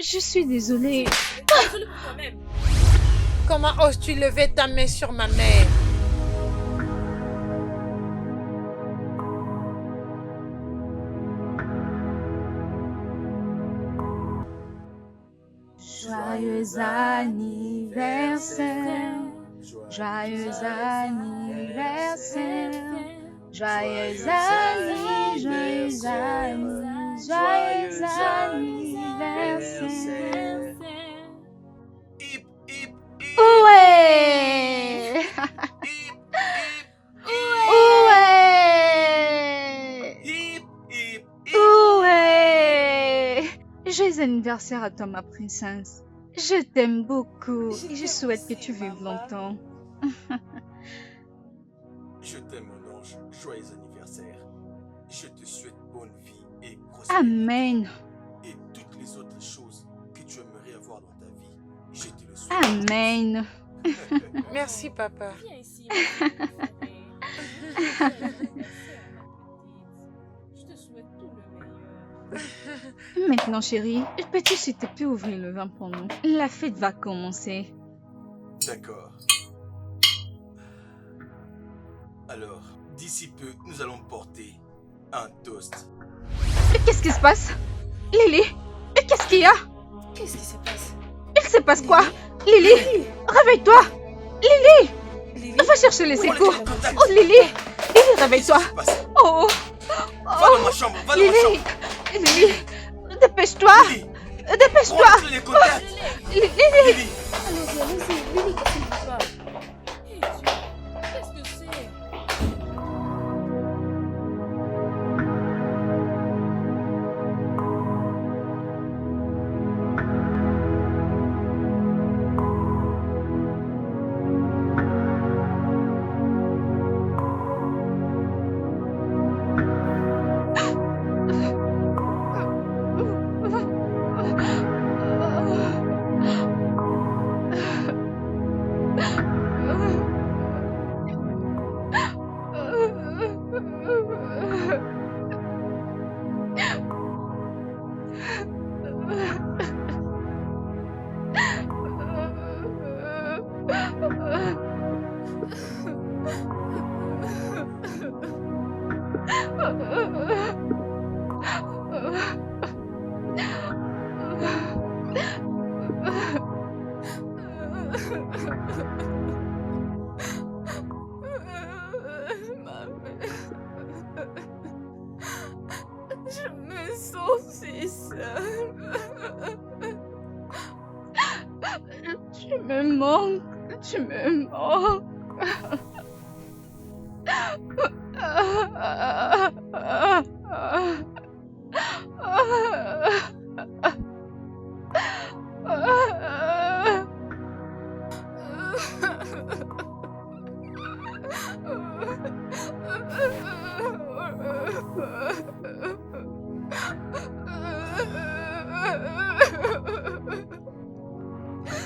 Je suis désolée. Désolée pour toi-même. Comment oses-tu lever ta main sur ma mère? Joyeux anniversaire. Joyeux anniversaire. Joyeux anniversaire. Joyeux anniversaire. Hip, hip, hip. Ouais. Hip, Ouais. hip, hip, hip. Ouais. Joyeux anniversaire à toi, ma princesse. Je t'aime beaucoup et je souhaite que tu vives longtemps. Je t'aime, mon ange. Joyeux anniversaire. Je te souhaite bonne vie et prospérité. Amen. Et toutes les autres choses que tu aimerais avoir dans ta vie, je te le souhaite. Amen. Merci, papa. Viens ici, ma chérie. Je te souhaite tout le meilleur. Maintenant, chérie, peux-tu s'il te plaît ouvrir le vin pour nous? La fête va commencer. D'accord. Alors, d'ici peu, nous allons porter un toast. Qu'est-ce qui se passe? Lily, qu'est-ce qu'il y a? Qu'est-ce qui se passe? Il se passe quoi? Lily, réveille-toi. Lily, Lily? va chercher les Prends secours. les contacts. Oh, Lily, réveille-toi. Qu'est-ce qui se passe? Oh, Va dans ma chambre, va dans ma Lily, chambre. Lily, dépêche-toi. Lily, Dépêche-toi. prends les contacts. Lily, Lily, Allons-y, allons-y. Lily, qu'est-ce qui va pas? Eh Dieu, qu'est-ce que c'est? Je me sens si seule. tu me manques. Tu me manques.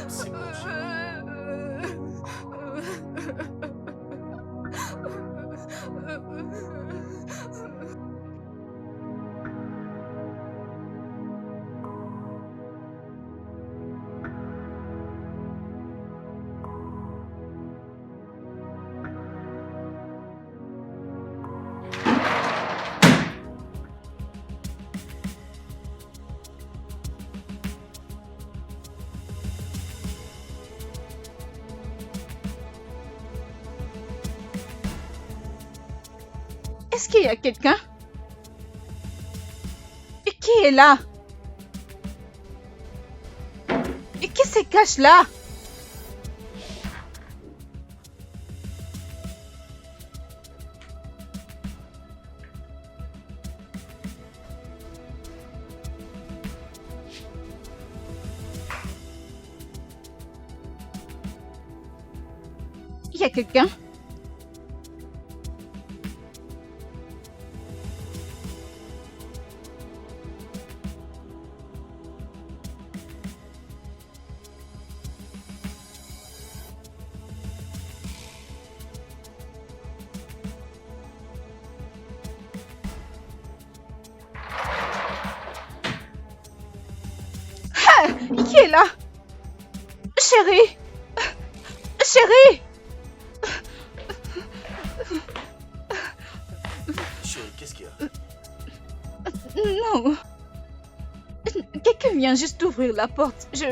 c'est bon, chérie. Est-ce qu'il y a quelqu'un? Et qui est là? Et qui se cache là? Il y a quelqu'un? Qui est là? Chérie! Chérie! Chérie, qu'est-ce qu'il y a? Non. Quelqu'un vient juste d'ouvrir la porte. Je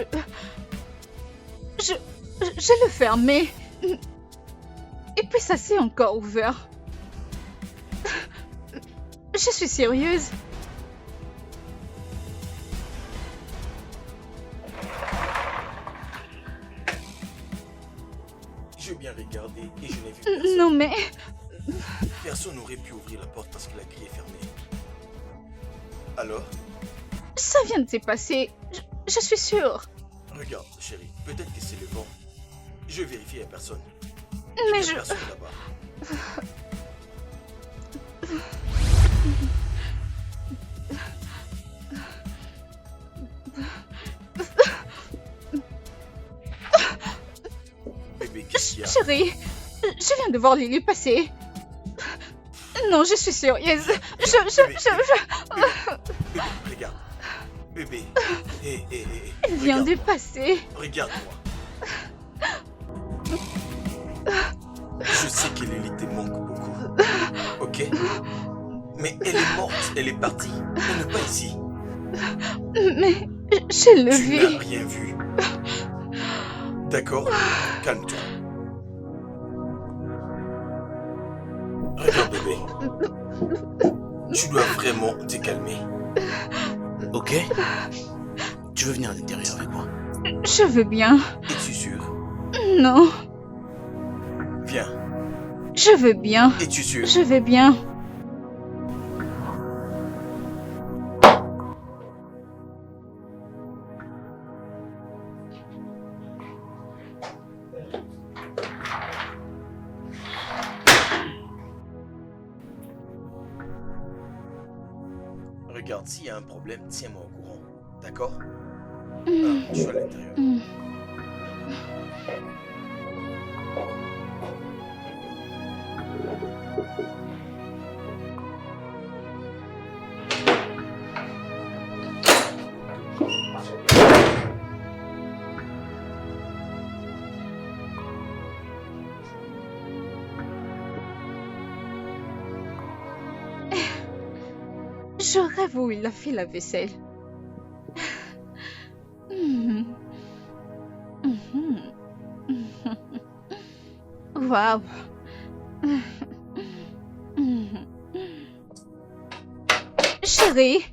l'ai fermé. Et puis ça s'est encore ouvert. Je suis sérieuse. J'ai bien regardé et je n'ai vu personne. Non mais... Personne n'aurait pu ouvrir la porte parce que la grille est fermée. Alors? Ça vient de se passer. Je suis sûre. Regarde, chérie, peut-être que c'est le vent. Je vérifie à personne. Mais Il y a je... personne là-bas. Bébé, qu'est-ce qu'il y a? Chérie, je viens de voir Lily passer. Non, je suis sérieuse. Bébé, regarde. Bébé, hé, Elle vient de passer. regarde-moi. Je sais que Lily te manque beaucoup. Ok? Mais elle est morte, elle est partie. Elle n'est pas ici. Mais je le Tu n'as vis. rien vu. D'accord? Calme-toi. Regarde, bébé. Tu dois vraiment te calmer. Ok? Tu veux venir à l'intérieur avec moi? Je veux bien. Es-tu sûr? Non, Viens. je veux bien. Es-tu sûr? Je vais bien. Regarde, s'il y a un problème, tiens-moi au courant. D'accord? Je suis à l'intérieur. J'aurais voulu il a fait la vaisselle. Waouh. Chérie.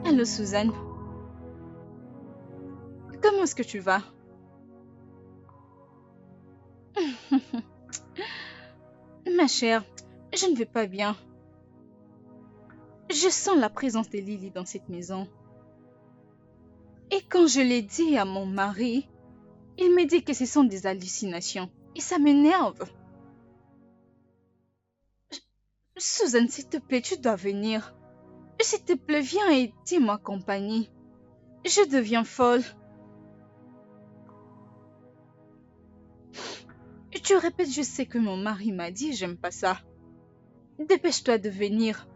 Allô, Suzanne. Comment est-ce que tu vas? Ma chère, je ne vais pas bien. Je sens la présence de Lily dans cette maison. Et quand je l'ai dit à mon mari, il me dit que ce sont des hallucinations. Et ça m'énerve. Suzanne, s'il te plaît, tu dois venir. S'il te plaît, viens et tiens-moi compagnie. Je deviens folle. Tu répètes, je sais que mon mari m'a dit, j'aime pas ça. Dépêche-toi de venir.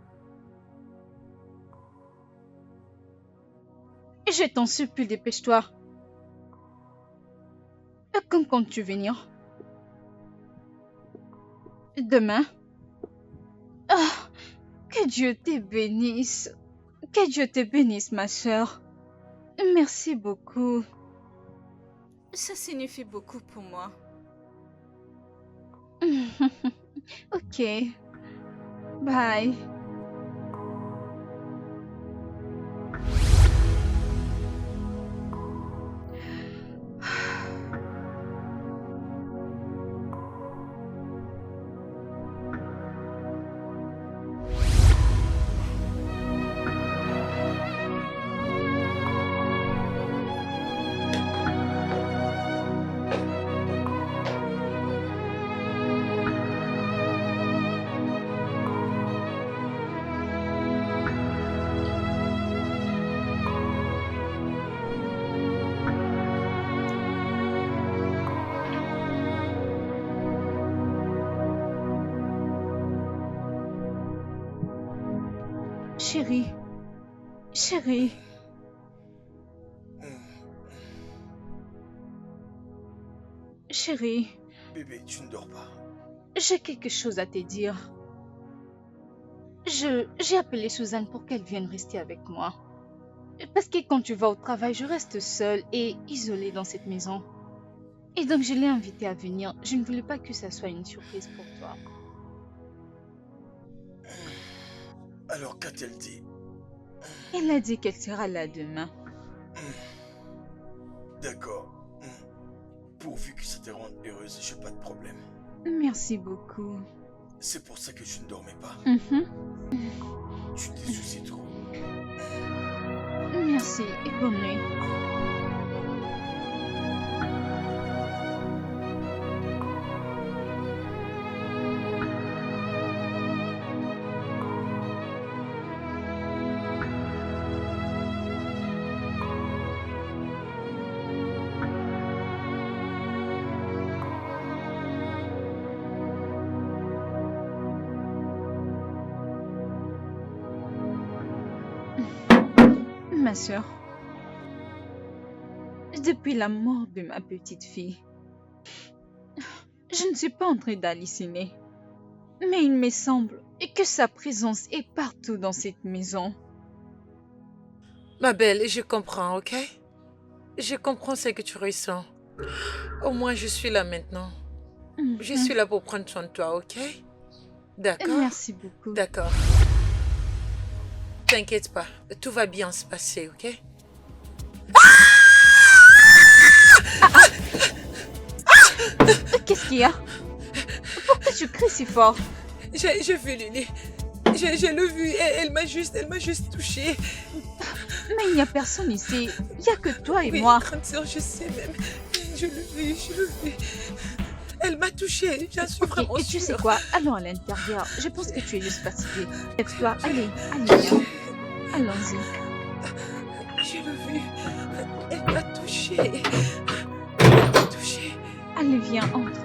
Je t'en supplie, dépêche-toi. Quand comptes-tu venir? Demain? Oh, que Dieu te bénisse. Que Dieu te bénisse, ma sœur. Merci beaucoup. Ça signifie beaucoup pour moi. Ok. Bye. Chérie. Chérie. Chérie, Bébé, tu ne dors pas. j'ai quelque chose à te dire. J'ai appelé Suzanne pour qu'elle vienne rester avec moi. Parce que quand tu vas au travail, je reste seule et isolée dans cette maison. Et donc je l'ai invitée à venir. Je ne voulais pas que ça soit une surprise pour toi. Alors, qu'a-t-elle dit? Elle a dit qu'elle sera là demain. D'accord. Pourvu que ça te rende heureuse, j'ai pas de problème. Merci beaucoup. C'est pour ça que je ne dormais pas. Mhm. Tu t'es soucié trop. Merci et bonne nuit. Ma sœur, depuis la mort de ma petite fille, je ne suis pas en train d'halluciner. Mais il me semble que sa présence est partout dans cette maison. Ma belle, je comprends, ok? Je comprends ce que tu ressens. Au moins, je suis là maintenant. Je suis là pour prendre soin de toi, ok? D'accord? Merci beaucoup. D'accord. T'inquiète pas, tout va bien se passer, ok? Qu'est-ce qu'il y a? Pourquoi tu cries si fort? J'ai vu Lily. Je l'ai vue et elle m'a juste touchée. Mais il n'y a personne ici. Il n'y a que toi et Oui, moi. grande sœur, je sais même. Je l'ai vu. Elle m'a touchée, j'en suis vraiment Et tu sais sûre. quoi? Allons à l'intérieur. Je pense que tu es juste fatiguée. Lève-toi, allez, viens. Allons-y. Je l'ai vue. Elle m'a touchée. Allez, viens, entre.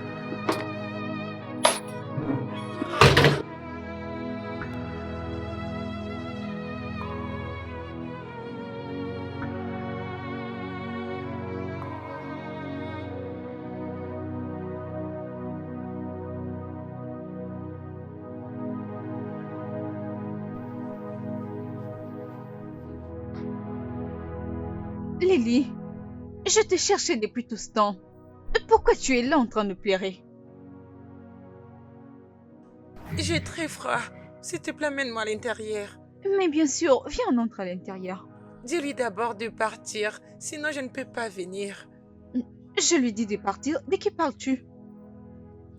Lily, je te cherchais depuis tout ce temps. Pourquoi tu es là en train de pleurer? J'ai très froid. S'il te plaît, mène-moi à l'intérieur. Mais bien sûr, viens, on entre à l'intérieur. Dis-lui d'abord de partir, sinon je ne peux pas venir. Je lui dis de partir. De qui parles-tu?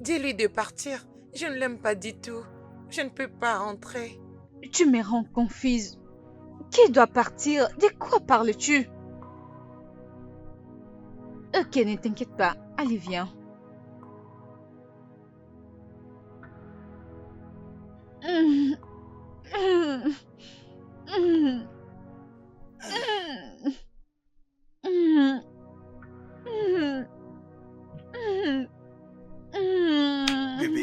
Dis-lui de partir. Je ne l'aime pas du tout. Je ne peux pas entrer. Tu me rends confuse. Qui doit partir? De quoi parles-tu? Ok, ne t'inquiète pas. Allez, viens. Bébé,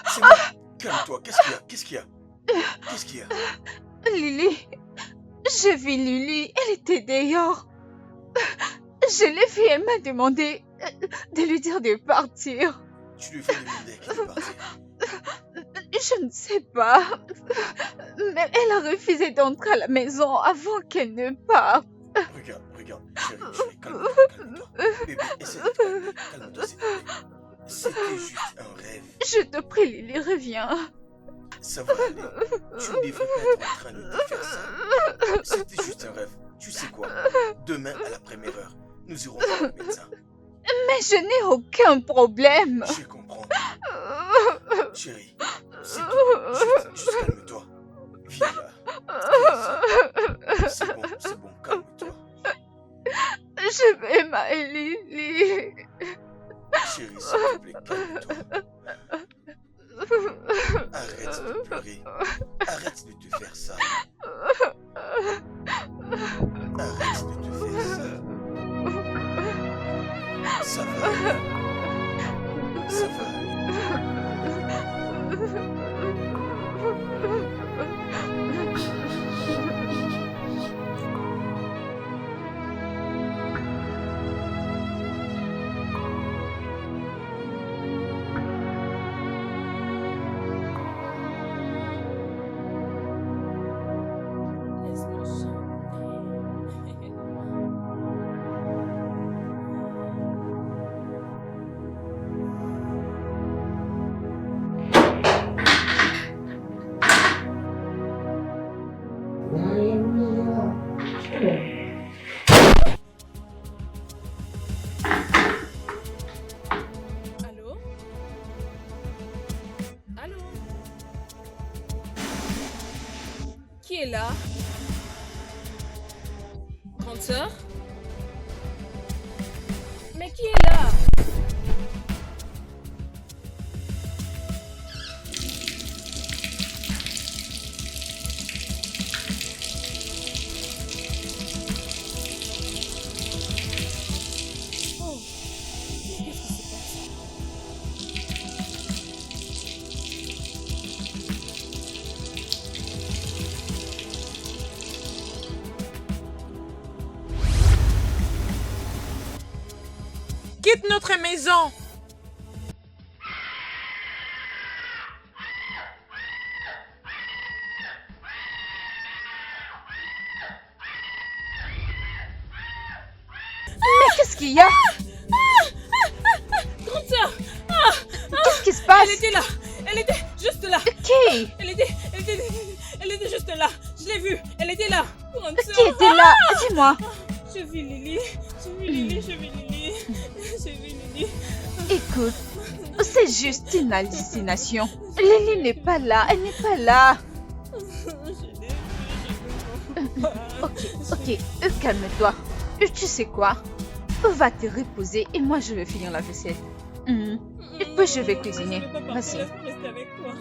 c'est moi. Calme-toi, qu'est-ce qu'il y a? Lily, j'ai vu Lily, elle était dehors. Je l'ai vue, elle m'a demandé de lui dire de partir. Tu lui fais demander qu'elle est partie. Je ne sais pas, mais elle a refusé d'entrer à la maison avant qu'elle ne parte. Regarde, chérie, calme-toi. Bébé, essaie de te calmer. Calme-toi, s'il te plaît. C'était juste un rêve. Je te prie, Lily, reviens. Ça va aller. Tu ne devrais pas être en train de te faire ça. C'était juste un rêve. Tu sais quoi? Demain, à la première heure, nous irons voir le médecin. Mais je n'ai aucun problème. Je comprends. Chérie, s'il te plaît, juste calme-toi. Viens là. C'est bon, calme-toi. Je vais mal, Lily. Chérie, s'il te plaît, calme-toi. Arrête de pleurer. Arrête de te faire ça. Arrête de te faire ça. Ça va aller. Ça va aller. est là? Grande sœur? Mais qui est là? Oh, qu'est-ce qui se passe? Quitte notre maison. Mais qu'est-ce qu'il y a? Grande sœur! Qu'est-ce qui se passe? Elle était là! Elle était juste là! Qui? Elle était juste là! Je l'ai vue! Elle était là! Grande Qui sœur! était là? Dis-moi. J'ai vu Lily! J'ai vu Lily! J'ai vu Lily! J'ai vu Lily! Écoute, c'est juste une hallucination. Lily n'est pas là, elle n'est pas là. Je l'ai vue! Ok, calme-toi. Tu sais quoi? Va te reposer et moi je vais finir la vaisselle. Et puis je vais cuisiner. Je vais pas Vas-y. partir, laisse-moi rester avec toi.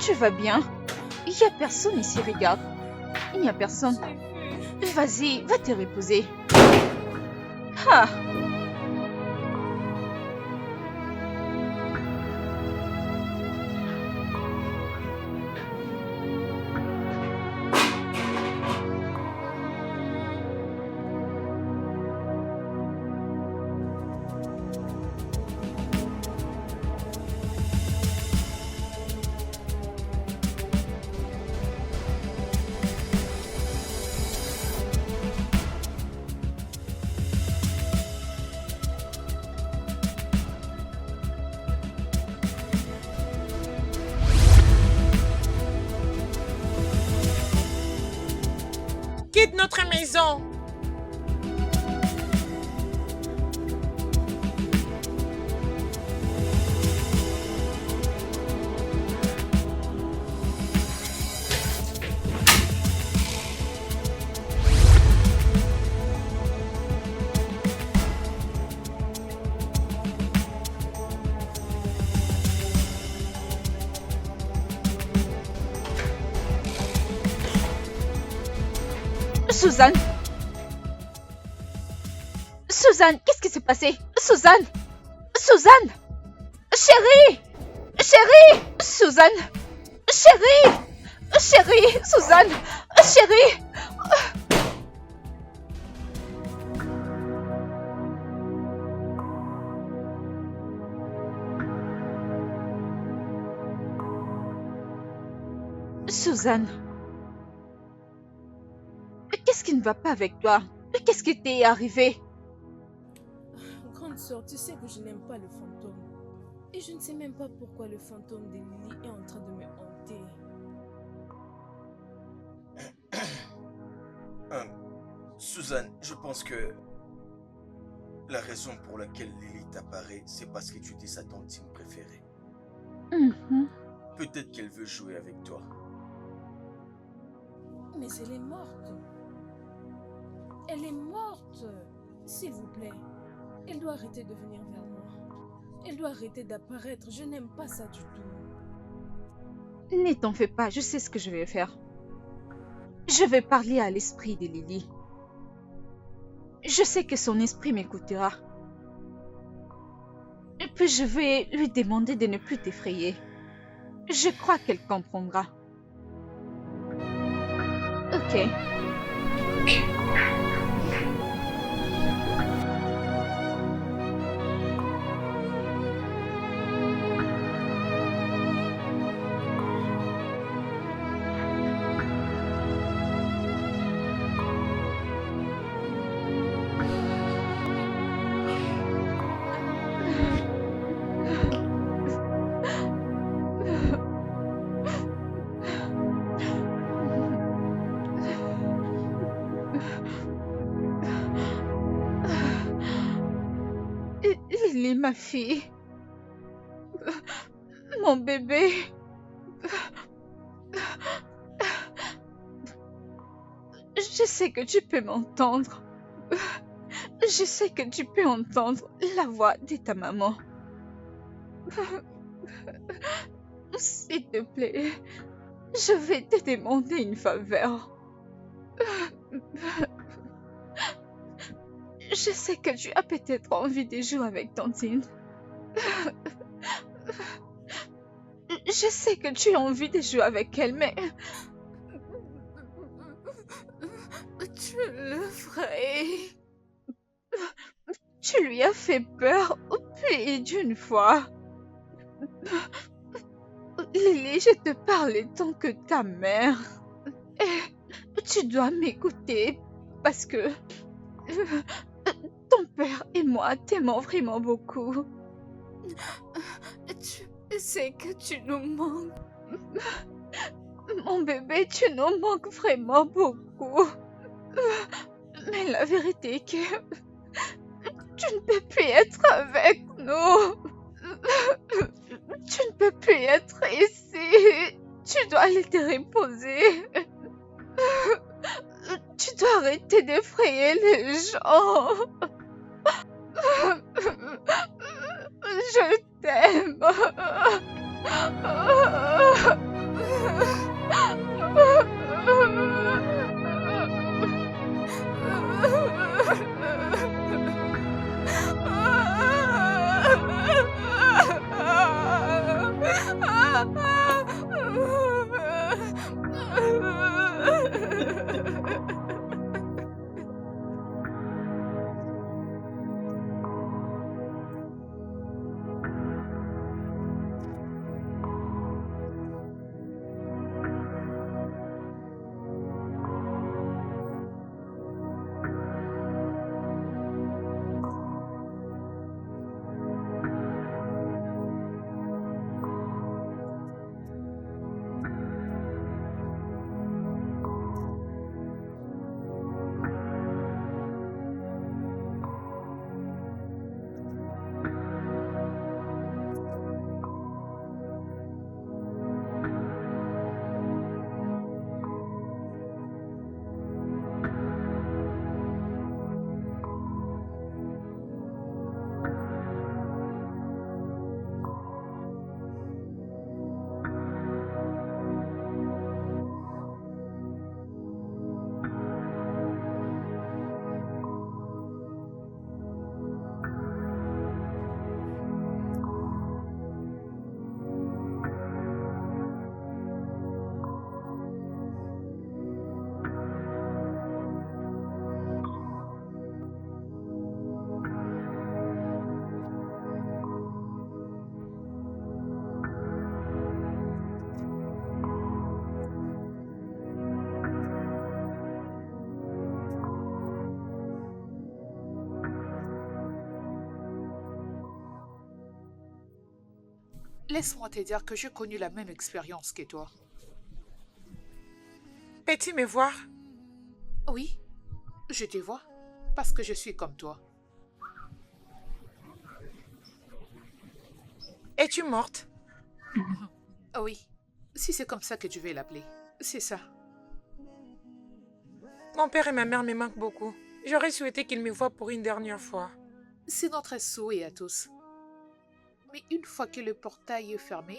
Tu vas bien? Il n'y a personne ici, regarde. Il n'y a personne. Je l'ai vue. Vas-y, va te reposer. Ah. Quitte notre maison. Suzanne! Suzanne, qu'est-ce qui s'est passé? Suzanne! Suzanne! Chérie! Chérie! Suzanne! Chérie! Chérie! Suzanne! Chérie! Suzanne! Qu'est-ce qui ne va pas avec toi? Qu'est-ce qui t'est arrivé? Grande sœur, tu sais que je n'aime pas le fantôme. Et je ne sais même pas pourquoi le fantôme de Lily est en train de me hanter. Suzanne, je pense que la raison pour laquelle Lily t'apparaît, c'est parce que tu étais sa tantine préférée. Peut-être qu'elle veut jouer avec toi. Mais elle est morte. Elle est morte. S'il vous plaît. Elle doit arrêter de venir vers moi. Elle doit arrêter d'apparaître. Je n'aime pas ça du tout. Ne t'en fais pas, je sais ce que je vais faire. Je vais parler à l'esprit de Lily. Je sais que son esprit m'écoutera. Et puis je vais lui demander de ne plus t'effrayer. Je crois qu'elle comprendra. Ok. Lily, ma fille. Mon bébé. Je sais que tu peux m'entendre. Je sais que tu peux entendre la voix de ta maman. S'il te plaît, je vais te demander une faveur. Je sais que tu as peut-être envie de jouer avec Tantine. Je sais que tu as envie de jouer avec elle, mais Tu le ferais. tu lui as fait peur plus d'une fois. Lily, je te parle en tant que ta mère. Et tu dois m'écouter parce que ton père et moi t'aimons vraiment beaucoup. Tu sais que tu nous manques. Mon bébé, tu nous manques vraiment beaucoup. Mais la vérité est que tu ne peux plus être avec nous. Tu ne peux plus être ici. Tu dois aller te reposer. Tu dois arrêter d'effrayer les gens. Je t'aime. Laisse-moi te dire que j'ai connu la même expérience que toi. Peux-tu me voir? Oui, je te vois, parce que je suis comme toi. Es-tu morte? Oui, si c'est comme ça que tu veux l'appeler, c'est ça. Mon père et ma mère me manquent beaucoup. J'aurais souhaité qu'ils me voient pour une dernière fois. C'est notre souhait à tous. Mais une fois que le portail est fermé,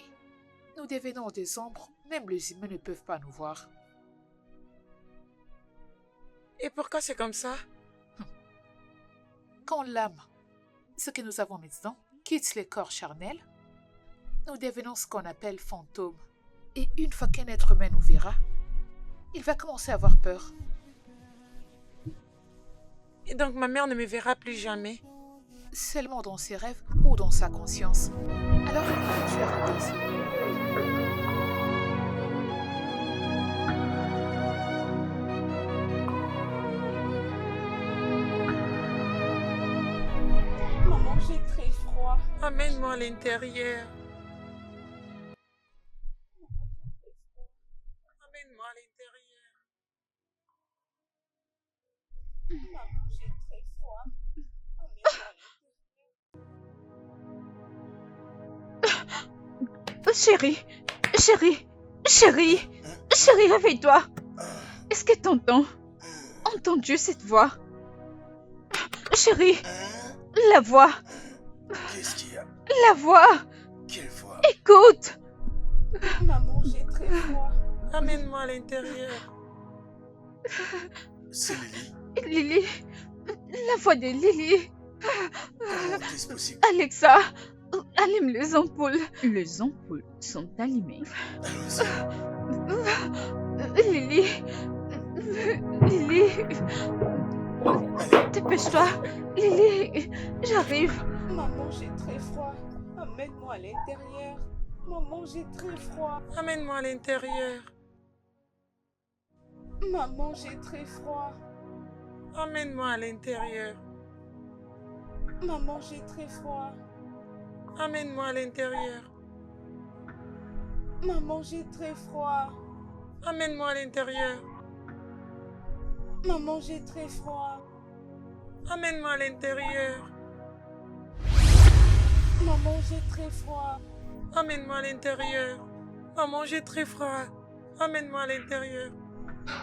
nous devenons des ombres, même les humains ne peuvent pas nous voir. Et pourquoi c'est comme ça? Quand l'âme, ce que nous avons maintenant, quitte le corps charnel, nous devenons ce qu'on appelle fantômes. Et une fois qu'un être humain nous verra, il va commencer à avoir peur. Et donc ma mère ne me verra plus jamais? Seulement dans ses rêves ou dans sa conscience. Alors, tu arrêtes ici. Maman, j'ai très froid. Amène-moi à l'intérieur. Amène-moi à l'intérieur. Maman, j'ai très froid. Chérie, chérie, chérie, chérie, réveille-toi. Est-ce que t'entends? entendu cette voix? Chérie, Hein? la voix, Qu'est-ce qu'il y a? la voix, Quelle voix? écoute! Maman, j'ai très froid. Amène-moi à l'intérieur. C'est Lily. Lily, la voix de Lily. Comment est-ce possible? Alexa, allume les ampoules. Les ampoules sont allumées. Allons-y. Lily, Lily, Allez, dépêche-toi. Lily, j'arrive. Maman, j'ai très froid. Amène-moi à l'intérieur. Maman, j'ai très froid. Amène-moi à l'intérieur. Maman, j'ai très froid. Amène-moi à l'intérieur. Maman, j'ai très froid. Amène-moi à l'intérieur. Maman, j'ai très froid. Amène-moi à l'intérieur. Maman, j'ai très froid. Amène-moi à l'intérieur. Maman, j'ai très froid. Amène-moi à l'intérieur. Maman, j'ai très froid. Amène-moi à l'intérieur.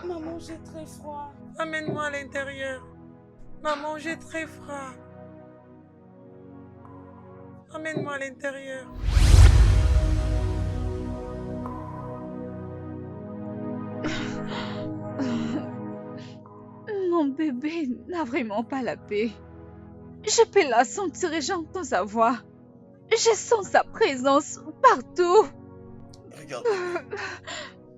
Maman, j'ai très froid. Amène-moi à l'intérieur. Maman, j'ai très froid. Amène-moi à l'intérieur. Mon bébé n'a vraiment pas la paix. Je peux la sentir et j'entends sa voix. Je sens sa présence partout. regarde.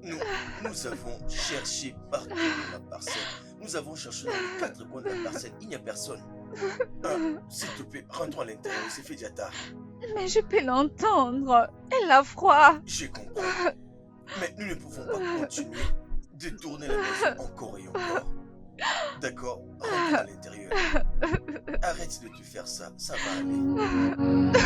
Nous avons cherché partout dans la parcelle. Nous avons cherché dans les quatre coins de la parcelle. Il n'y a personne. S'il te plaît, rentrons à l'intérieur. C'est fait déjà tard. Mais je peux l'entendre. Elle a froid. Je comprends. Mais nous ne pouvons pas continuer de tourner la maison encore et encore. D'accord, rentre à l'intérieur. Arrête de te faire ça, ça va aller.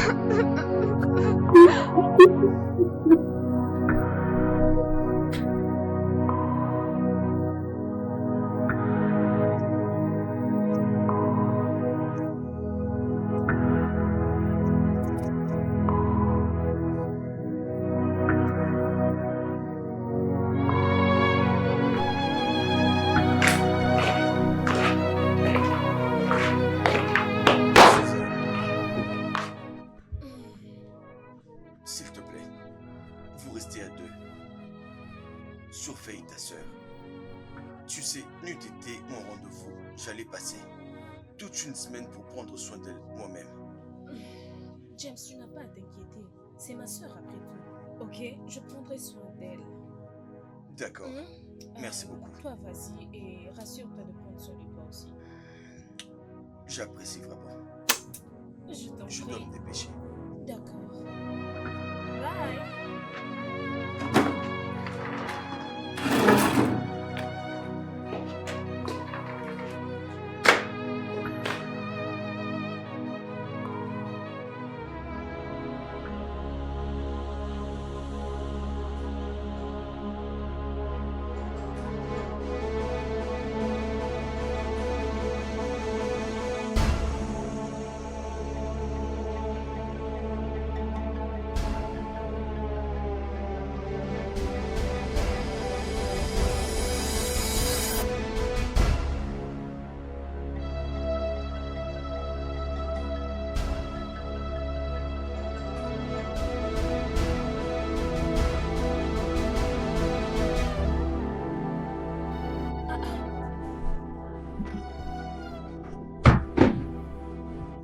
S'il te plaît, vous restez à deux. Surveille ta sœur. Tu sais, n'eût été mon rendez-vous, j'allais passer toute une semaine pour prendre soin d'elle moi-même. James, tu n'as pas à t'inquiéter. C'est ma soeur après tout. Ok, je prendrai soin d'elle. D'accord, merci beaucoup. Toi, vas-y et rassure-toi de prendre soin de toi aussi. J'apprécie vraiment. Je t'en Je dois prie. me dépêcher. D'accord. Bye.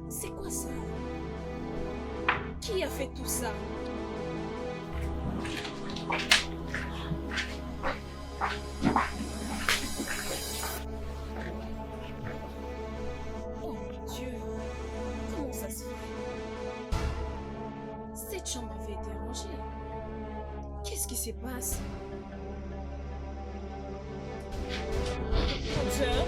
C'est quoi ça? Qui a fait tout ça? Oh mon Dieu, comment ça se fait? Cette chambre avait été rangée. Qu'est-ce qui se passe? Docteur?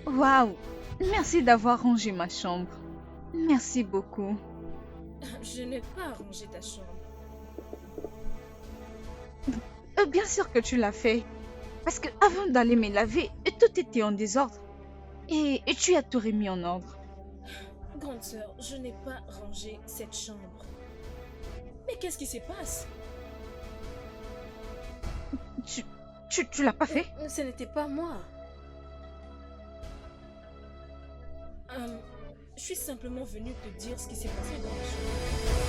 Waouh! Merci d'avoir rangé ma chambre. Merci beaucoup. Je n'ai pas arrangé ta chambre. Bien sûr que tu l'as fait. Parce que avant d'aller me laver, tout était en désordre. Et tu as tout remis en ordre. Grande sœur, je n'ai pas rangé cette chambre. Mais qu'est-ce qui se passe? Tu l'as pas fait? Ce n'était pas moi. Je suis simplement venue te dire ce qui s'est passé dans la chambre.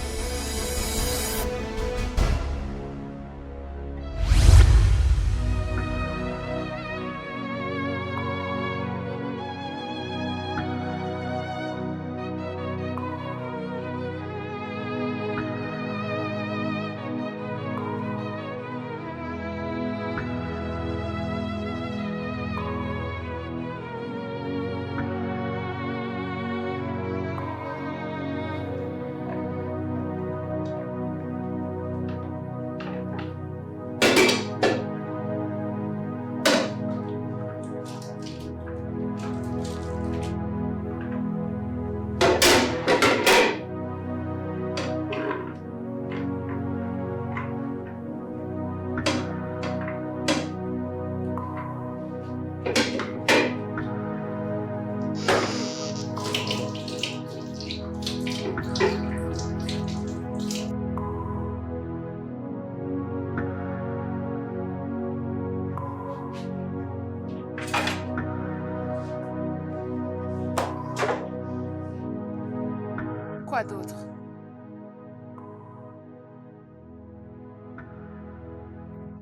Quoi d'autre?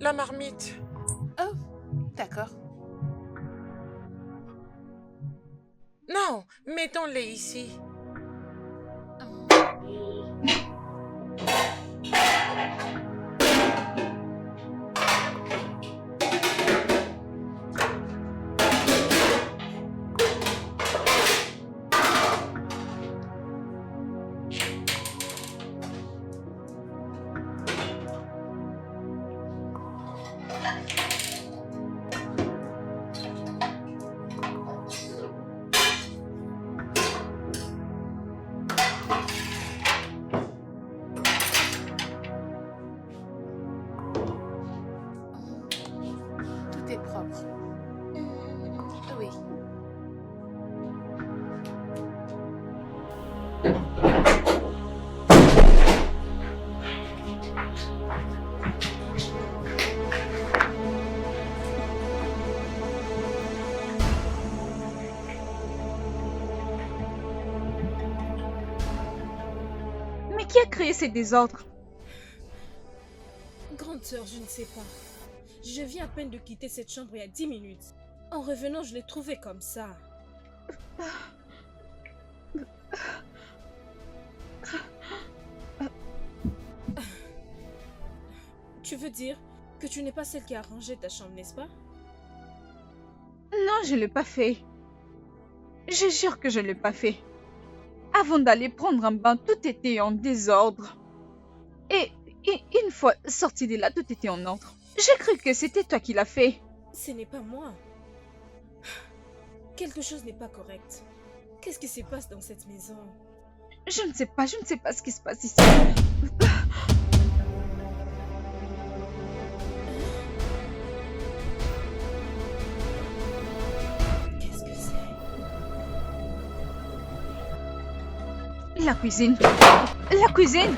La marmite. Oh, d'accord. Non, mettons-les ici. Tout est propre. Oui. Mais qui a créé ces désordres? Grande sœur, je ne sais pas. Je viens à peine de quitter cette chambre il y a 10 minutes. En revenant, je l'ai trouvée comme ça. Tu veux dire que tu n'es pas celle qui a rangé ta chambre, n'est-ce pas? Non, je l'ai pas fait. Je jure que je l'ai pas fait. Avant d'aller prendre un bain, tout était en désordre. Et une fois sorti de là, tout était en ordre. J'ai cru que c'était toi qui l'as fait. Ce n'est pas moi. Quelque chose n'est pas correct. Qu'est-ce qui se passe dans cette maison? Je ne sais pas ce qui se passe ici. Qu'est-ce que c'est? La cuisine. La cuisine.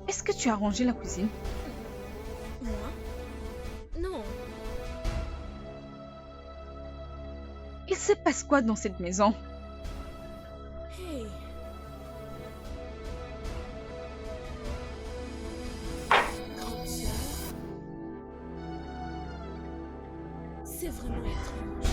Est-ce que tu as rangé la cuisine? Moi? Non. quoi dans cette maison? Hey. Grande sœur. C'est vraiment étrange.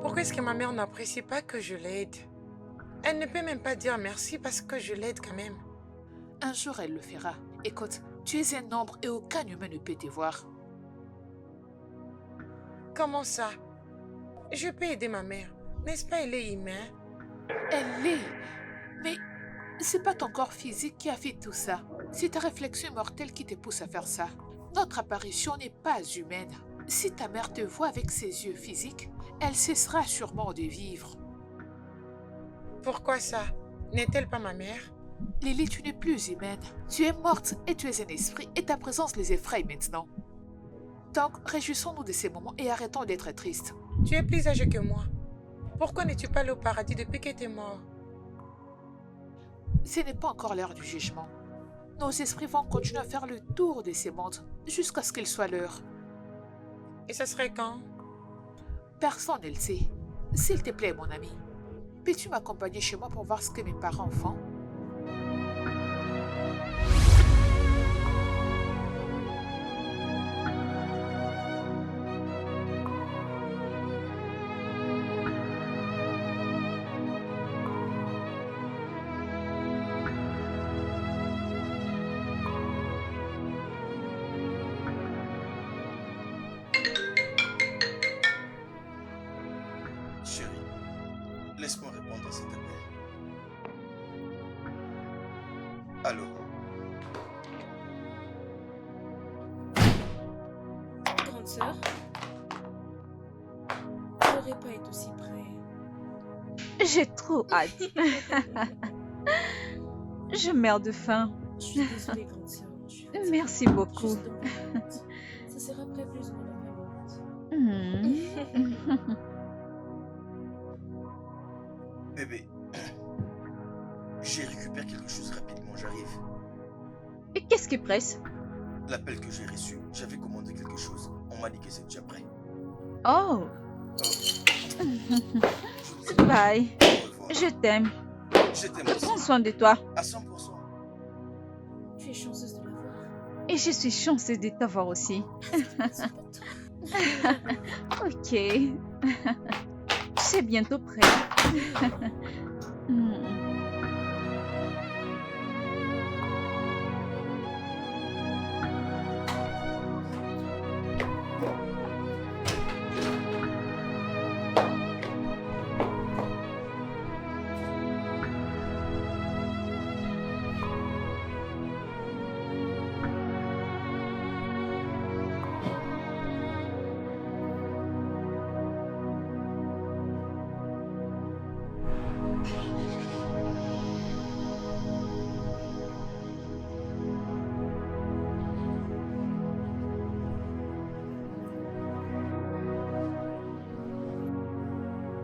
Pourquoi est-ce que ma mère n'apprécie pas que je l'aide? Elle ne peut même pas dire merci parce que je l'aide quand même. Un jour, elle le fera. Écoute, tu es un ombre et aucun humain ne peut te voir. Comment ça? Je peux aider ma mère. N'est-ce pas, elle est humaine? Elle l'est. Mais c'est pas ton corps physique qui a fait tout ça. C'est ta réflexion mortelle qui te pousse à faire ça. Notre apparition n'est pas humaine. Si ta mère te voit avec ses yeux physiques, elle cessera sûrement de vivre. Pourquoi ça? N'est-elle pas ma mère? Lily, tu n'es plus humaine. Tu es morte et tu es un esprit et ta présence les effraie maintenant. Donc, réjouissons-nous de ces moments et arrêtons d'être tristes. Tu es plus âgé que moi. Pourquoi n'es-tu pas allé au paradis depuis que tu es mort? Ce n'est pas encore l'heure du jugement. Nos esprits vont continuer à faire le tour de ces mondes jusqu'à ce qu'il soit l'heure. Et ça serait quand? Personne ne le sait. S'il te plaît, mon ami, peux-tu m'accompagner chez moi pour voir ce que mes parents font? Chérie, laisse-moi répondre à cet appel. Allô? Grande sœur. J'aurais pas été aussi près. J'ai trop hâte. Je meurs de faim. Je suis désolée, grande sœur. Je suis fatiguée. Merci beaucoup. Juste dans 20 minutes. Ça sera après plus ou moins dans 20 minutes. Hmm. Bébé, j'ai récupéré quelque chose rapidement, j'arrive. Et qu'est-ce qui presse? L'appel que j'ai reçu, j'avais commandé quelque chose. On m'a dit que c'est déjà prêt. Oh, Oh, je vous dis bye. au revoir. Je t'aime. Je t'aime aussi. Prends soin de toi. À 100%. Tu es chanceuse de l'avoir. Et je suis chanceuse de t'avoir aussi. C'est pas toi. Ok. C'est bientôt prêt. Hmm.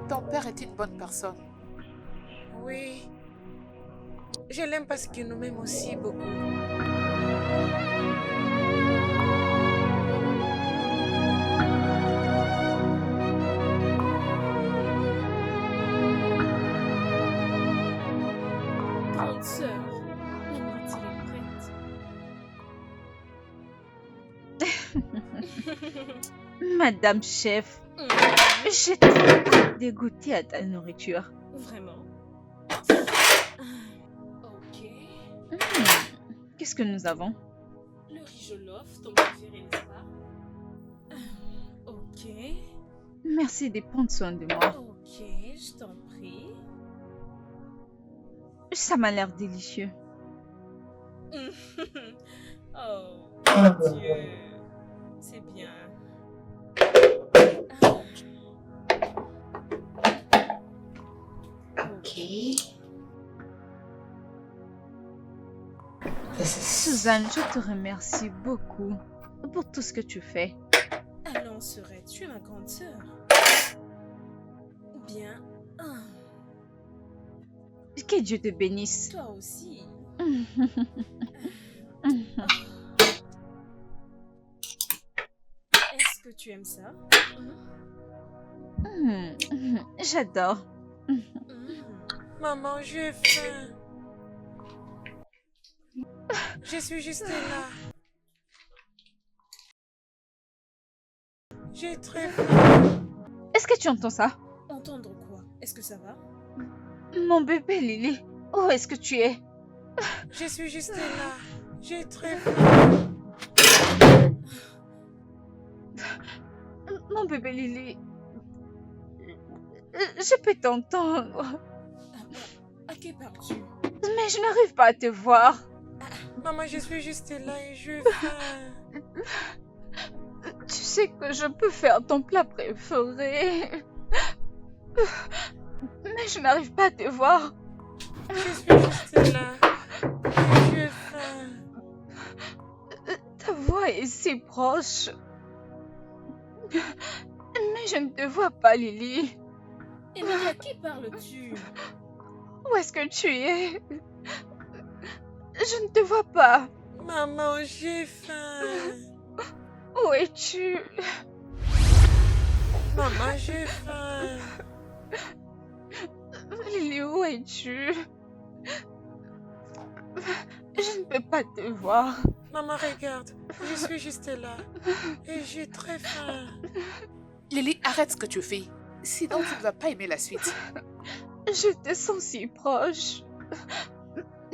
Ton père est une bonne personne. Oui. Je l'aime parce qu'il nous m'aime aussi beaucoup. Grande sœur, la nourriture est prête. Madame chef, Hmm, j'ai trop hâte de goûter à ta nourriture. Vraiment? Ok. Hmm. Qu'est-ce que nous avons? Le riz jollof, ton préféré, n'est-ce pas? Ok. Merci de prendre soin de moi. Ok, je t'en prie. Ça m'a l'air délicieux. Oh, mon Dieu. C'est bien. Suzanne, je te remercie beaucoup pour tout ce que tu fais. Allons, Sorette, tu es ma grande sœur. Bien. Que Dieu te bénisse. Toi aussi. Est-ce que tu aimes ça? J'adore. Maman, j'ai faim. Je suis juste là. J'ai très faim. Est-ce que tu entends ça? Entendre quoi? Est-ce que ça va? Mon bébé Lily, où est-ce que tu es? Je suis juste là. J'ai très faim. Mon bébé Lily, je peux t'entendre, À qui parles-tu? mais je n'arrive pas à te voir. Maman, je suis juste là et j'ai faim. Tu sais que je peux faire ton plat préféré, mais je n'arrive pas à te voir. Je suis juste là et j'ai faim. Ta voix est si proche, mais je ne te vois pas, Lily. Emilie, à qui parles-tu? Où est-ce que tu es? Je ne te vois pas. Maman, j'ai faim. Où es-tu? Maman, j'ai faim. Lily, où es-tu? Je ne peux pas te voir. Maman, regarde. Je suis juste là et j'ai très faim. Lily, arrête ce que tu fais. Sinon, tu ne vas pas aimer la suite. Je te sens si proche,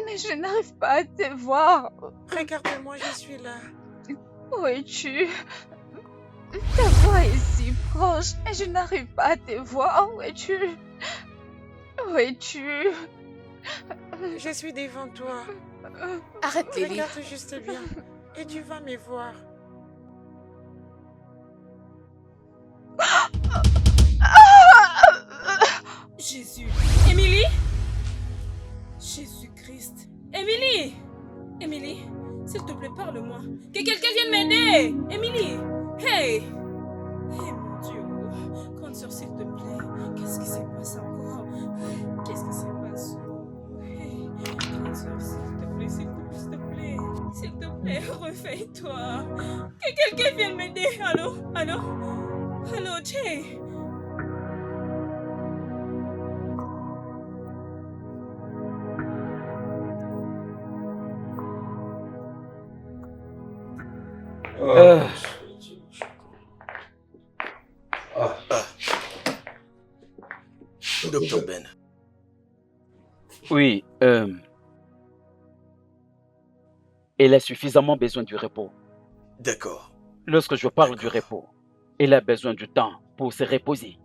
mais je n'arrive pas à te voir. Regarde-moi, je suis là. Où es-tu? Ta voix est si proche et je n'arrive pas à te voir. Où es-tu? Où es-tu? Je suis devant toi. Arrête, Lily. Regarde juste bien et tu vas me voir. Jésus. Émilie? Jésus-Christ. Émilie! Émilie, s'il te plaît, parle-moi. Que quelqu'un vienne m'aider! Émilie! Hey! Hey, mon Dieu. Grande sœur, s'il te plaît. Qu'est-ce qui se passe encore? Qu'est-ce qui se passe? Hey, grande sœur, s'il te plaît, s'il te plaît, s'il te plaît. S'il te plaît, réveille-toi. Que quelqu'un vienne m'aider. Allô? Allô? Allô, Jay? Docteur Ben, Oui, elle a suffisamment besoin du repos. d'accord. Lorsque je parle du repos, elle a besoin du temps pour se reposer.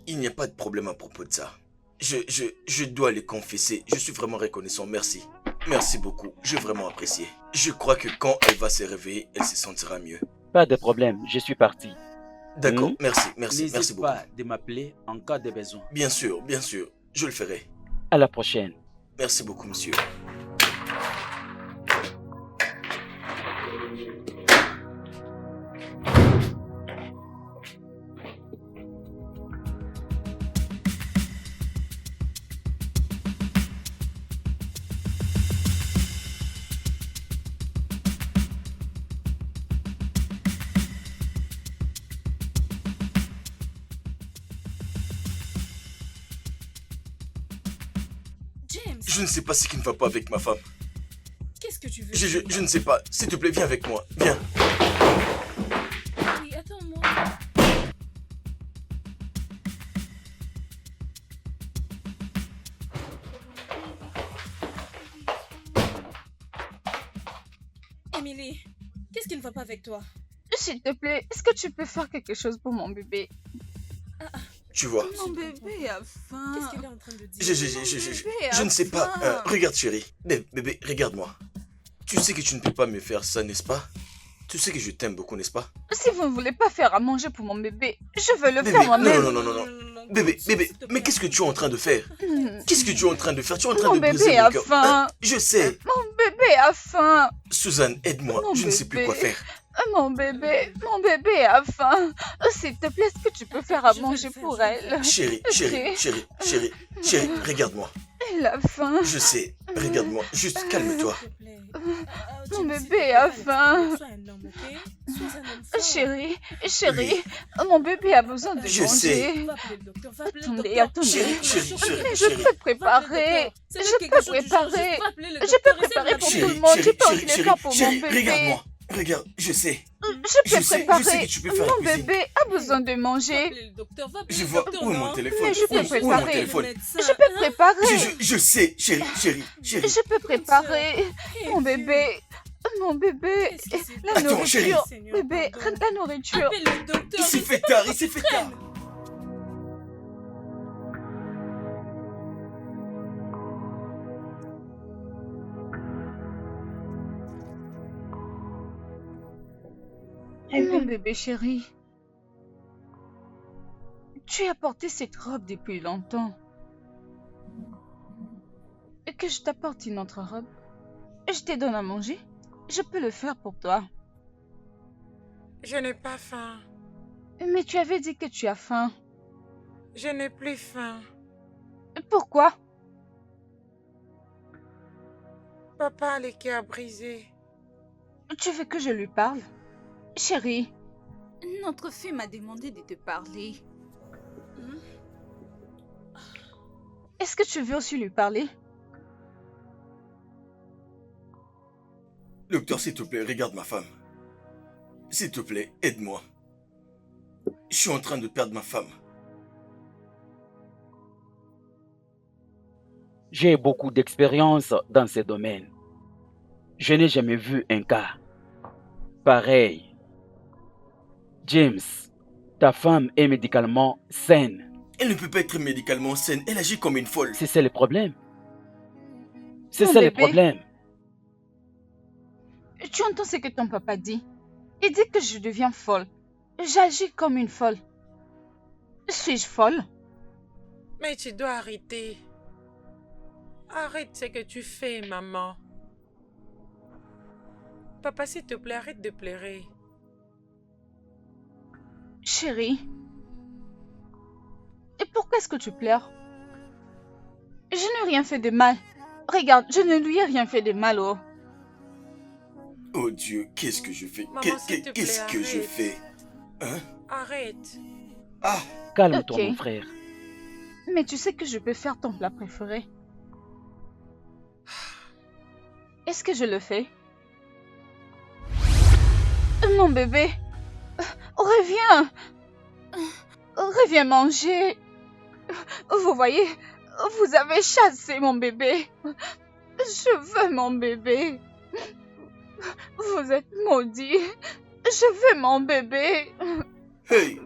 Il n'y a pas de problème à propos de ça. Je dois le confesser. Je suis vraiment reconnaissant. Merci. Merci beaucoup. J'ai vraiment apprécié. Je crois que quand elle va se réveiller, elle se sentira mieux. Pas de problème, je suis parti. D'accord. Hmm? Merci beaucoup. N'hésite pas de m'appeler en cas de besoin. Bien sûr. Je le ferai. À la prochaine. Merci beaucoup, monsieur. James, Je ne sais pas ce qui ne va pas avec ma femme. qu'est-ce que tu veux? Je ne sais pas. S'il te plaît, viens avec moi. Viens. Oui, attends-moi. Émilie, qu'est-ce qui ne va pas avec toi? S'il te plaît, est-ce que tu peux faire quelque chose pour mon bébé? Tu vois. Mon bébé a faim. Qu'est-ce qu'elle est en train de dire? Je ne sais pas. Regarde, chérie. Bébé, regarde-moi. Tu sais que tu ne peux pas me faire ça, n'est-ce pas? Tu sais que je t'aime beaucoup, n'est-ce pas? Si vous ne voulez pas faire à manger pour mon bébé, je veux le Bébé, faire moi-même. non. Bébé, mais qu'est-ce que tu es en train de faire? Qu'est-ce que tu es en train de faire? Tu es en train Mon de briser bébé mon a cœur. faim. Je sais. Mon bébé a faim. Suzanne, aide-moi. Mon Je ne sais plus bébé. quoi faire. Mon bébé a faim. S'il te plaît, est-ce que tu peux faire à Je vais manger le faire, pour je vais le elle? Chérie, regarde-moi. Elle a faim. Je sais. Regarde-moi. Juste calme-toi. S'il te plaît. Mon James, bébé s'il te plaît, a fais faim. l'effort. Sois un homme, ok? Sois un homme fort. Chérie, mon bébé a besoin de Je sais. manger. Va appeler le docteur, va appeler le Attendez, docteur. attendez. Chérie, Mais je peux préparer. Je peux préparer. Je peux préparer pour tout le monde. Je peux aussi le faire pour mon bébé. regarde-moi. Regarde, je sais. Je peux Je sais préparer. que tu peux faire la Mon cuisine. bébé a besoin de manger. Je vois où est mon téléphone. Mais je peux Où est mon préparer. téléphone? Je peux préparer. Je sais, chérie. Je peux préparer. Mon bébé. La Attends, chérie. nourriture. Bébé, la nourriture. Appelle le docteur. Il s'est fait tard. Mon bébé chéri. Tu as porté cette robe depuis longtemps. Et que je t'apporte une autre robe. Je te donne à manger. Je peux le faire pour toi. Je n'ai pas faim. Mais tu avais dit que tu as faim. Je n'ai plus faim. Pourquoi? Papa a le cœur brisé. Tu veux que je lui parle? Chérie, Notre fille m'a demandé de te parler. est-ce que tu veux aussi lui parler? Docteur, s'il te plaît, regarde ma femme. S'il te plaît, aide-moi. Je suis en train de perdre ma femme. J'ai beaucoup d'expérience dans ce domaine. Je n'ai jamais vu un cas pareil. James, ta femme est médicalement saine. Elle ne peut pas être médicalement saine. Elle agit comme une folle. C'est ça le problème. C'est Mon ça le bébé. problème. Tu entends ce que ton papa dit? Il dit que je deviens folle. J'agis comme une folle. Suis-je folle? Mais tu dois arrêter. Arrête ce que tu fais, maman. Papa, s'il te plaît, arrête de pleurer. Chérie, et pourquoi est-ce que tu pleures? Je n'ai rien fait de mal. Regarde, je ne lui ai rien fait de mal, oh. Oh Dieu, qu'est-ce que je fais? Maman, s'il te plaît, Qu'est-ce que je arrête. fais? Hein? Arrête. Ah, Calme-toi, Ok. mon frère. Mais tu sais que je peux faire ton plat préféré. Est-ce que je le fais? Mon bébé, reviens. Reviens manger. Vous voyez, vous avez chassé mon bébé. Je veux mon bébé. Vous êtes maudits. Je veux mon bébé. hey!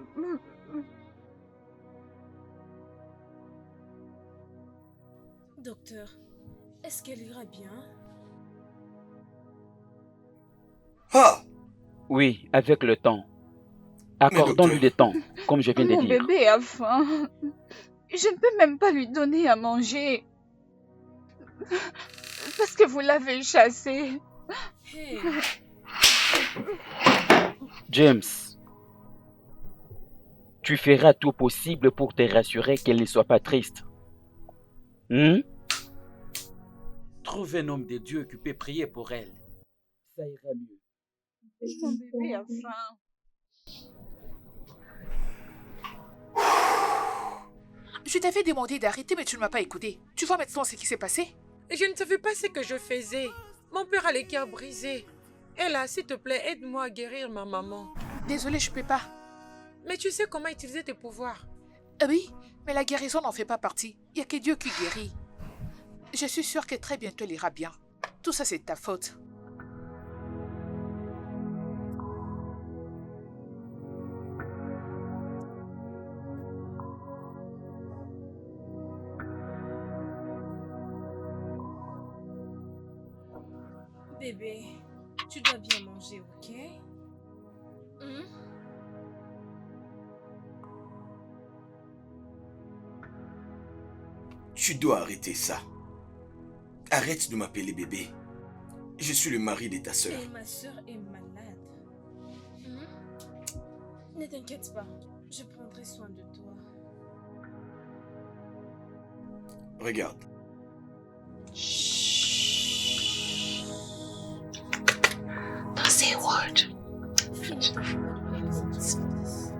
Docteur, est-ce qu'elle ira bien? Ah! Oui, avec le temps. Accordons-lui le temps, comme je viens de Mon dire. bébé a faim. Je ne peux même pas lui donner à manger. Parce que vous l'avez chassé. Hey, James, tu feras tout possible pour te rassurer qu'elle ne soit pas triste. Hmm? Trouve un homme de Dieu qui peut prier pour elle. Ça ira mieux. Mon bébé a faim. Je t'avais demandé d'arrêter, mais tu ne m'as pas écouté. Tu vois maintenant ce qui s'est passé? Je ne savais pas ce que je faisais. Mon père a le cœur brisé. Et là, s'il te plaît, aide-moi à guérir ma maman. Désolée, je peux pas. Mais tu sais comment utiliser tes pouvoirs. Oui, mais la guérison n'en fait pas partie. Il n'y a que Dieu qui guérit. Je suis sûre que très bientôt elle ira bien. Tout ça, c'est de ta faute. bébé, tu dois bien manger, ok? Tu dois arrêter ça. Arrête de m'appeler bébé. Je suis le mari de ta sœur. Et ma soeur est malade. Ne t'inquiète pas, je prendrai soin de toi. Regarde, Don't say a word. Finis ton repas de blague, c'est 10 sur 10.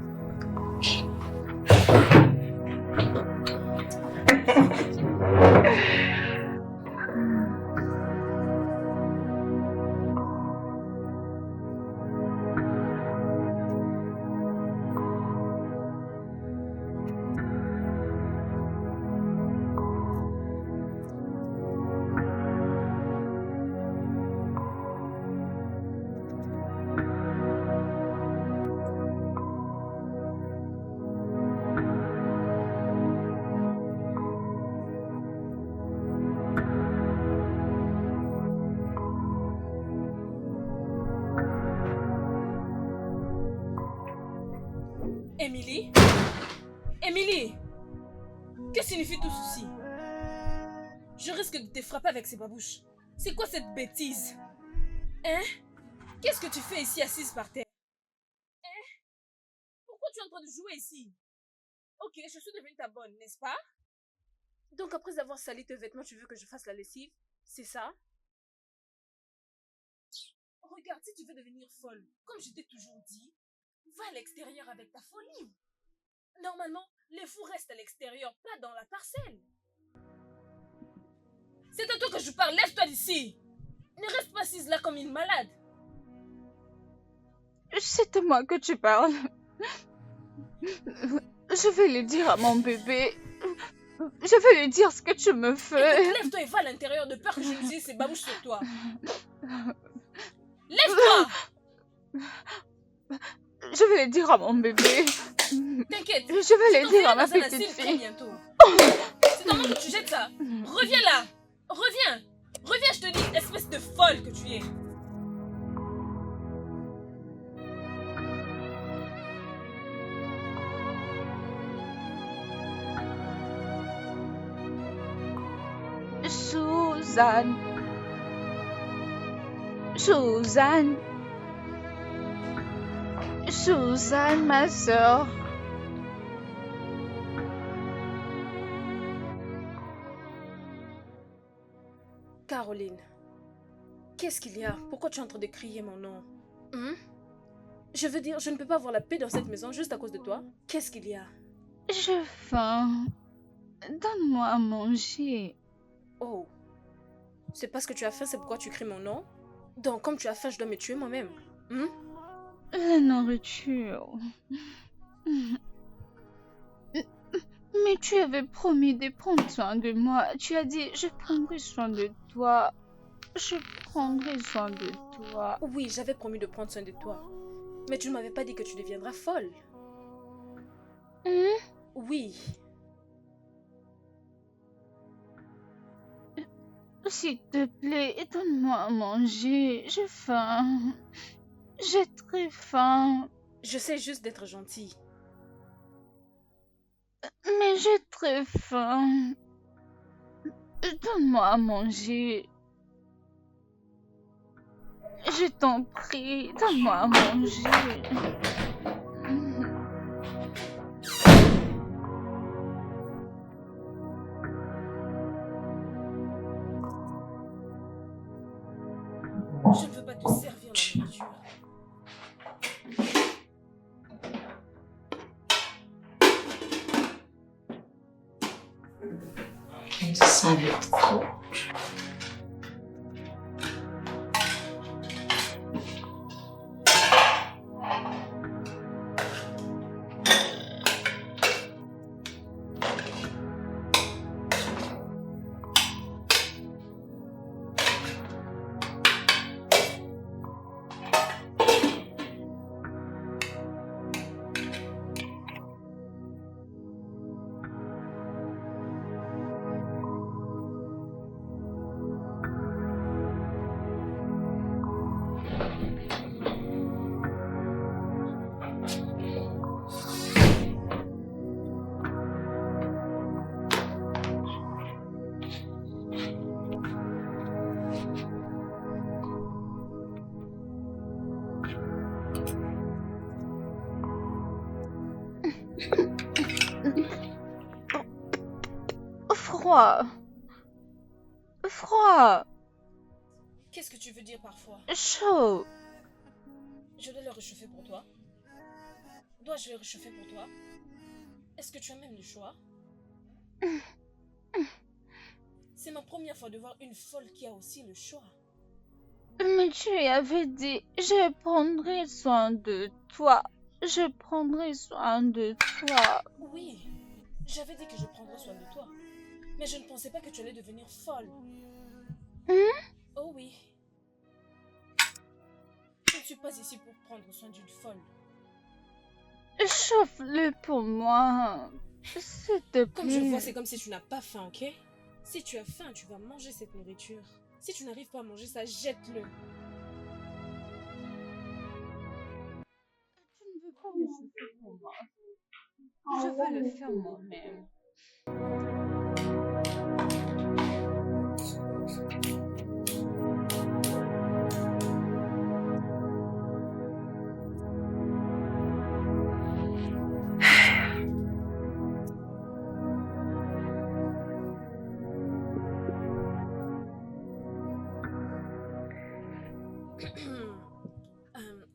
Émilie? Émilie! Que signifie tout ceci? Je risque de te frapper avec ces babouches. C'est quoi cette bêtise? Hein? Qu'est-ce que tu fais ici assise par terre? Hein? Pourquoi tu es en train de jouer ici? Ok, je suis devenue ta bonne, n'est-ce pas? Donc après avoir sali tes vêtements, tu veux que je fasse la lessive? C'est ça? Regarde, si tu veux devenir folle, comme je t'ai toujours dit, va à l'extérieur avec ta folie. Normalement, les fous restent à l'extérieur, pas dans la parcelle. C'est à toi que je parle, lève-toi d'ici. Ne reste pas assise là comme une malade. C'est à moi que tu parles. Je vais le dire à mon bébé. Je vais lui dire ce que tu me fais. Écoute, lève-toi et va à l'intérieur de peur que je me dise ces babouches sur toi. Lève-toi! Je vais le dire à mon bébé. T'inquiète. Je vais le dire à ma dans un petite asile très fille. bientôt. C'est normal que tu jettes ça. Reviens là. Reviens. Reviens, je te dis, espèce de folle que tu es. Suzanne. Suzanne. Suzanne, ma sœur. Caroline, qu'est-ce qu'il y a? Pourquoi tu es en train de crier mon nom? Je veux dire, je ne peux pas avoir la paix dans cette maison juste à cause de toi. Qu'est-ce qu'il y a? J'ai faim. Donne-moi à manger. Oh, c'est parce que tu as faim, c'est pourquoi tu cries mon nom? Donc, comme tu as faim, je dois me tuer moi-même. La nourriture. Mais tu avais promis de prendre soin de moi. Tu as dit, je prendrai soin de toi. Je prendrai soin de toi. Oui, j'avais promis de prendre soin de toi. Mais tu ne m'avais pas dit que tu deviendras folle. Oui. S'il te plaît, donne-moi à manger. J'ai faim. J'ai très faim. J'essaie juste d'être gentille. Mais j'ai très faim. Donne-moi à manger. Je t'en prie, donne-moi à manger. Je ne veux pas te servir la nourriture. Ça va être trop. Froid. Qu'est-ce que tu veux dire par froid? Chaud. Je dois le réchauffer pour toi? Dois-je le réchauffer pour toi? Est-ce que tu as même le choix? C'est ma première fois de voir une folle qui a aussi le choix. Mais tu avais dit, je prendrai soin de toi. Je prendrai soin de toi. Oui, j'avais dit que je prendrais soin de toi. Mais je ne pensais pas que tu allais devenir folle. Oh oui. Je ne suis pas ici pour prendre soin d'une folle. Chauffe-le pour moi. S'il te plaît. Comme je vois, c'est comme si tu n'as pas faim, ok? Si tu as faim, tu vas manger cette nourriture. Si tu n'arrives pas à manger ça, jette-le. Tu ne veux pas le chauffer pour moi. Je vais le faire moi-même.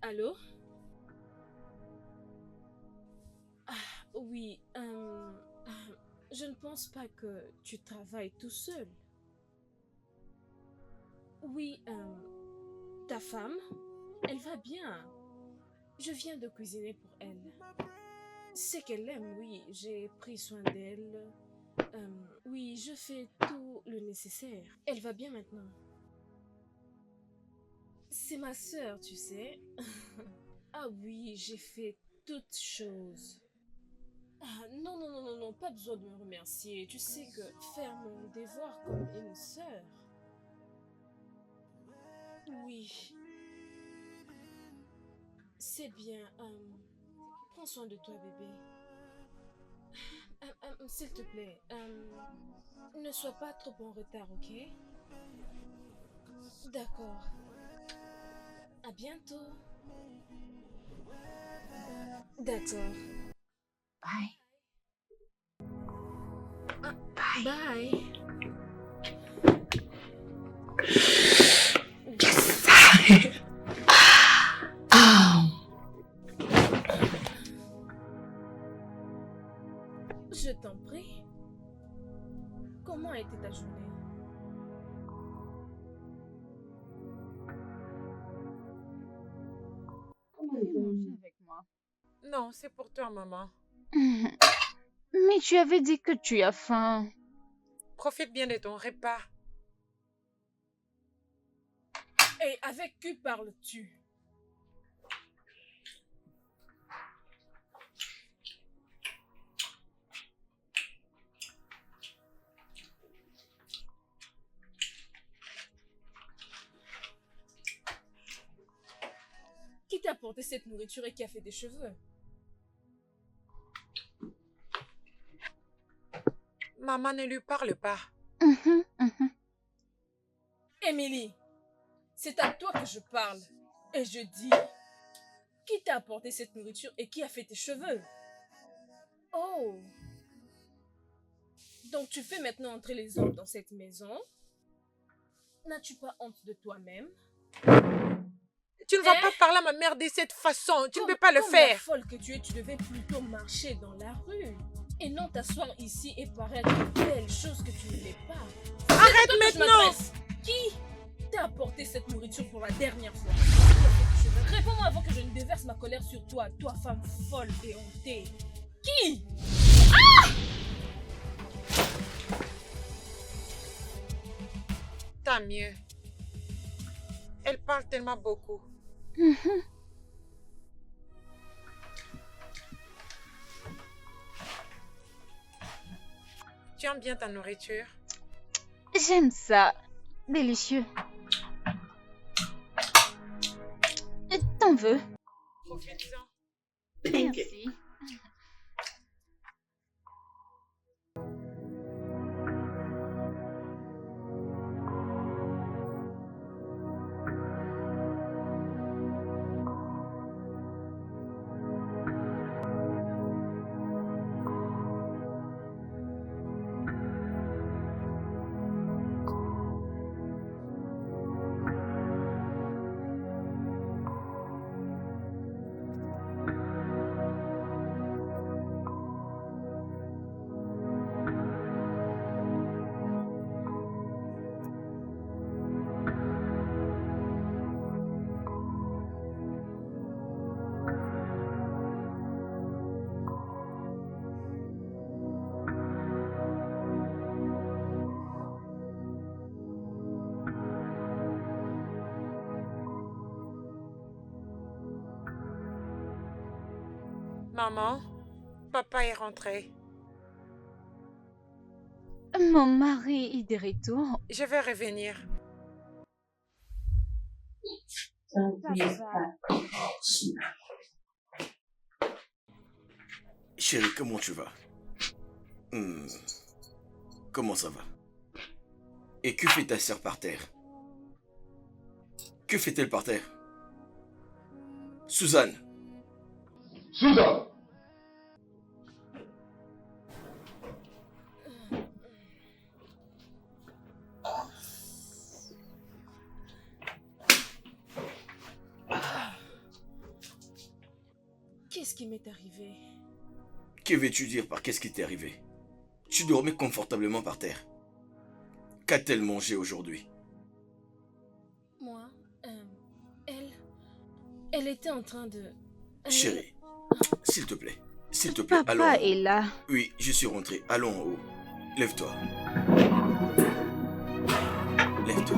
Allô? Oui, je ne pense pas que tu travailles tout seul. Oui, ta femme, elle va bien. Je viens de cuisiner pour elle. C'est qu'elle aime, oui, j'ai pris soin d'elle. Oui, je fais tout le nécessaire. Elle va bien maintenant. C'est ma sœur, tu sais. Ah oui, j'ai fait toutes choses. Ah, non, non, non, non, non, pas besoin de me remercier. Tu sais que faire mon devoir comme une sœur. Oui. C'est bien. Prends soin de toi, bébé. S'il te plaît, ne sois pas trop en retard, ok? D'accord. À bientôt. D'accord. Bye. Bye. Je t'en prie. Comment a été ta journée? Viens manger avec moi. Non, c'est pour toi, maman. Mais tu avais dit que tu as faim. Profite bien de ton repas. Et avec qui parles-tu? Qui t'a apporté cette nourriture et qui a fait tes cheveux? Maman, ne lui parle pas. Émilie, c'est à toi que je parle. Et je dis, qui t'a apporté cette nourriture et qui a fait tes cheveux? Oh. Donc tu fais maintenant entrer les hommes dans cette maison? N'as-tu pas honte de toi-même? Tu ne vas pas parler à ma mère de cette façon. Tu ne peux pas le Comme faire. la folle que tu es, tu devais plutôt marcher dans la rue. Et non t'asseoir ici et paraître belle chose que tu ne l'es pas. Arrête C'est à toi que je maintenant. m'adresse. Qui t'a apporté cette nourriture pour la dernière fois? Réponds-moi avant que je ne déverse ma colère sur toi, toi femme folle et hontée. Qui? Tant mieux. Elle parle tellement beaucoup. Tu aimes bien ta nourriture? J'aime ça. Délicieux. T'en veux? Profites-en. Merci. Maman, papa est rentré. Mon mari est de retour. Je vais revenir. Chérie, comment tu vas? Comment ça va? Et que fait ta sœur par terre? Que fait-elle par terre? Suzanne! Suzanne! Qu'est-ce qui m'est arrivé? Que veux-tu dire par qu'est-ce qui t'est arrivé? Tu dormais confortablement par terre. Qu'a-t-elle mangé aujourd'hui? Moi, elle était en train de... Chérie, s'il te plaît, allons en Papa haut. est là. Oui, je suis rentré, allons en haut. Lève-toi. Lève-toi.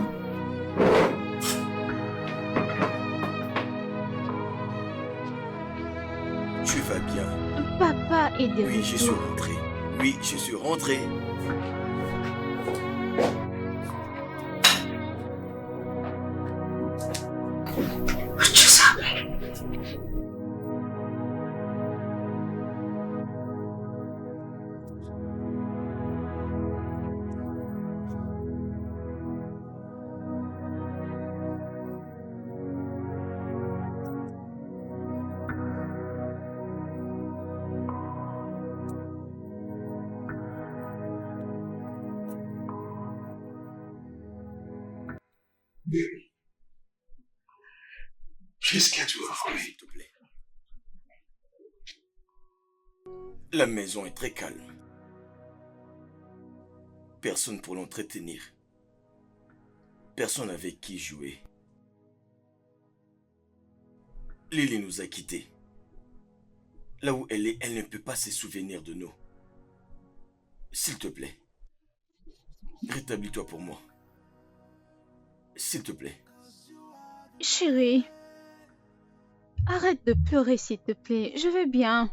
Tu vas bien? Papa est de Oui, je suis retour. rentré. Oui, je suis rentré. Baby. Qu'est-ce que tu as fait? S'il te plaît. La maison est très calme. Personne pour l'entretenir. Personne avec qui jouer. Lily nous a quittés. Là où elle est, elle ne peut pas se souvenir de nous. S'il te plaît, rétablis-toi pour moi. S'il te plaît. Chérie, arrête de pleurer s'il te plaît. Je vais bien.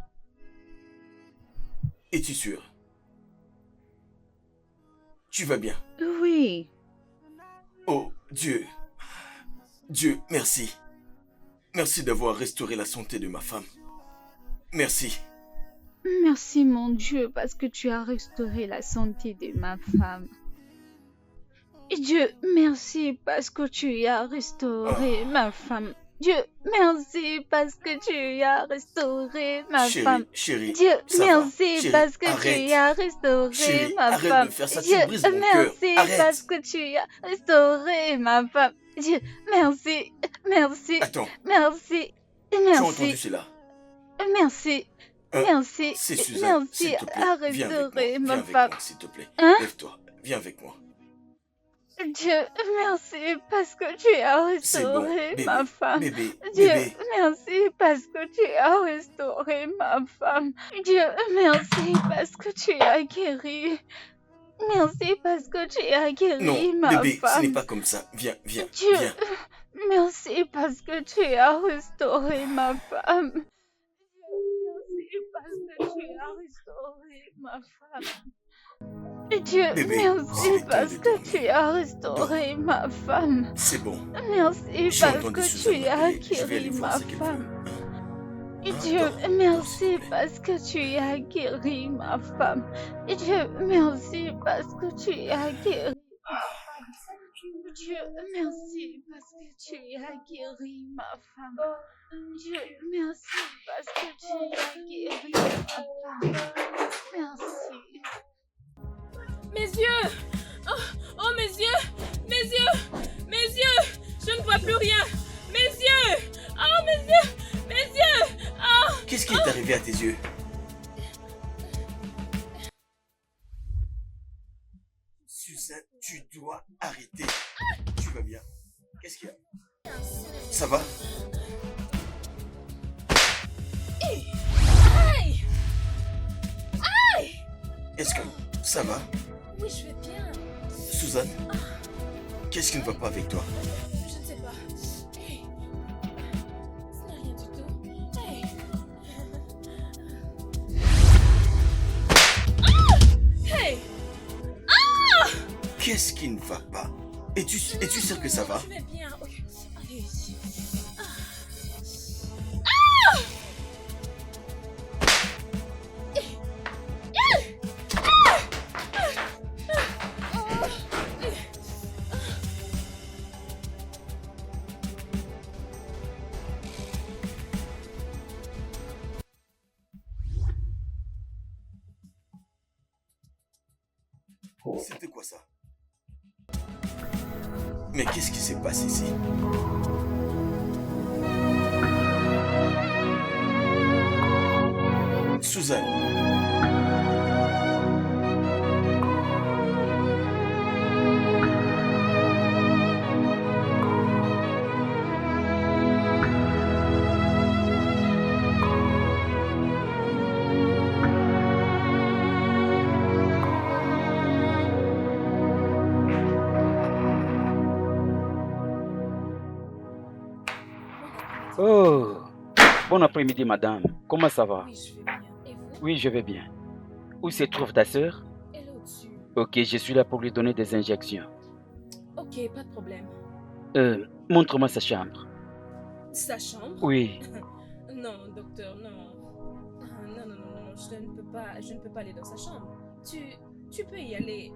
Es-tu sûr? Tu vas bien? Oui. Oh, Dieu. Dieu, merci. Merci d'avoir restauré la santé de ma femme. Merci. Merci mon Dieu parce que tu as restauré la santé de ma femme. Et Dieu, merci parce que tu as restauré ma femme. Dieu, merci parce que tu as restauré ma femme. Chérie, Dieu, ça merci va. Chérie, parce que arrête. tu as restauré Chérie, ma arrête femme. de faire ça, tu Dieu, brises mon merci cœur. Arrête. parce que tu as restauré ma femme. Dieu, merci, merci, Attends, merci, tu as entendu merci, cela? merci, merci, C'est Suzanne, merci s'il te plaît. à Viens avec moi, restaurer viens ma avec femme. moi, s'il te plaît. Hein? Lève-toi, viens avec moi. Dieu, merci parce que tu as C'est bon, restauré bébé, ma femme. bébé, Dieu, bébé. merci parce que tu as restauré ma femme. Dieu, merci parce que tu as guéri. Merci parce que tu as guéri Non, ma bébé, ce femme. n'est pas comme ça. Viens, viens, Dieu, viens. merci parce que tu as restauré ma femme. Merci parce que tu as restauré ma femme. Dieu, Bébé, merci c'est le temps parce de que dormir. tu as restauré ma femme. C'est bon. Merci J'ai parce entendu que Suzanne tu as m'appeler. Je vais aller guéri voir ma ce qu'elle femme. veut. Et Hein, Dieu, dors, s'il merci te plaît. parce que tu as guéri ma femme. Et Dieu, merci parce que tu as guéri ma femme. Dieu, merci parce que tu as guéri ma femme. Dieu, merci parce que tu as guéri ma femme. Merci. Mes yeux! Oh, mes yeux! Mes yeux! Mes yeux! Je ne vois plus rien! Mes yeux! Oh, mes yeux! Mes yeux! Oh! Qu'est-ce qui est arrivé à tes yeux? Suzanne, tu dois arrêter. Tu vas bien? Qu'est-ce qu'il y a? Ça va? Aïe! Est-ce que ça va? Oui, je vais bien. Suzanne? Qu'est-ce qui ne va pas avec toi? Je ne sais pas. Hey. Ce n'est rien du tout. Hey. Qu'est-ce qui ne va pas? Es-tu sûr que ça va? Je vais bien, ok. Allez. C'était quoi ça? Mais qu'est-ce qui s'est passé ici? Suzanne. Oh, bon après-midi, madame. Comment ça va? Oui, je vais bien. Et vous? Oui, je vais bien. Où se trouve ta sœur? Elle est au-dessus. Ok, je suis là pour lui donner des injections. Ok, pas de problème. Montre-moi sa chambre. Sa chambre? Oui. Non, docteur, non. Non, je ne peux pas aller dans sa chambre. Tu peux y aller.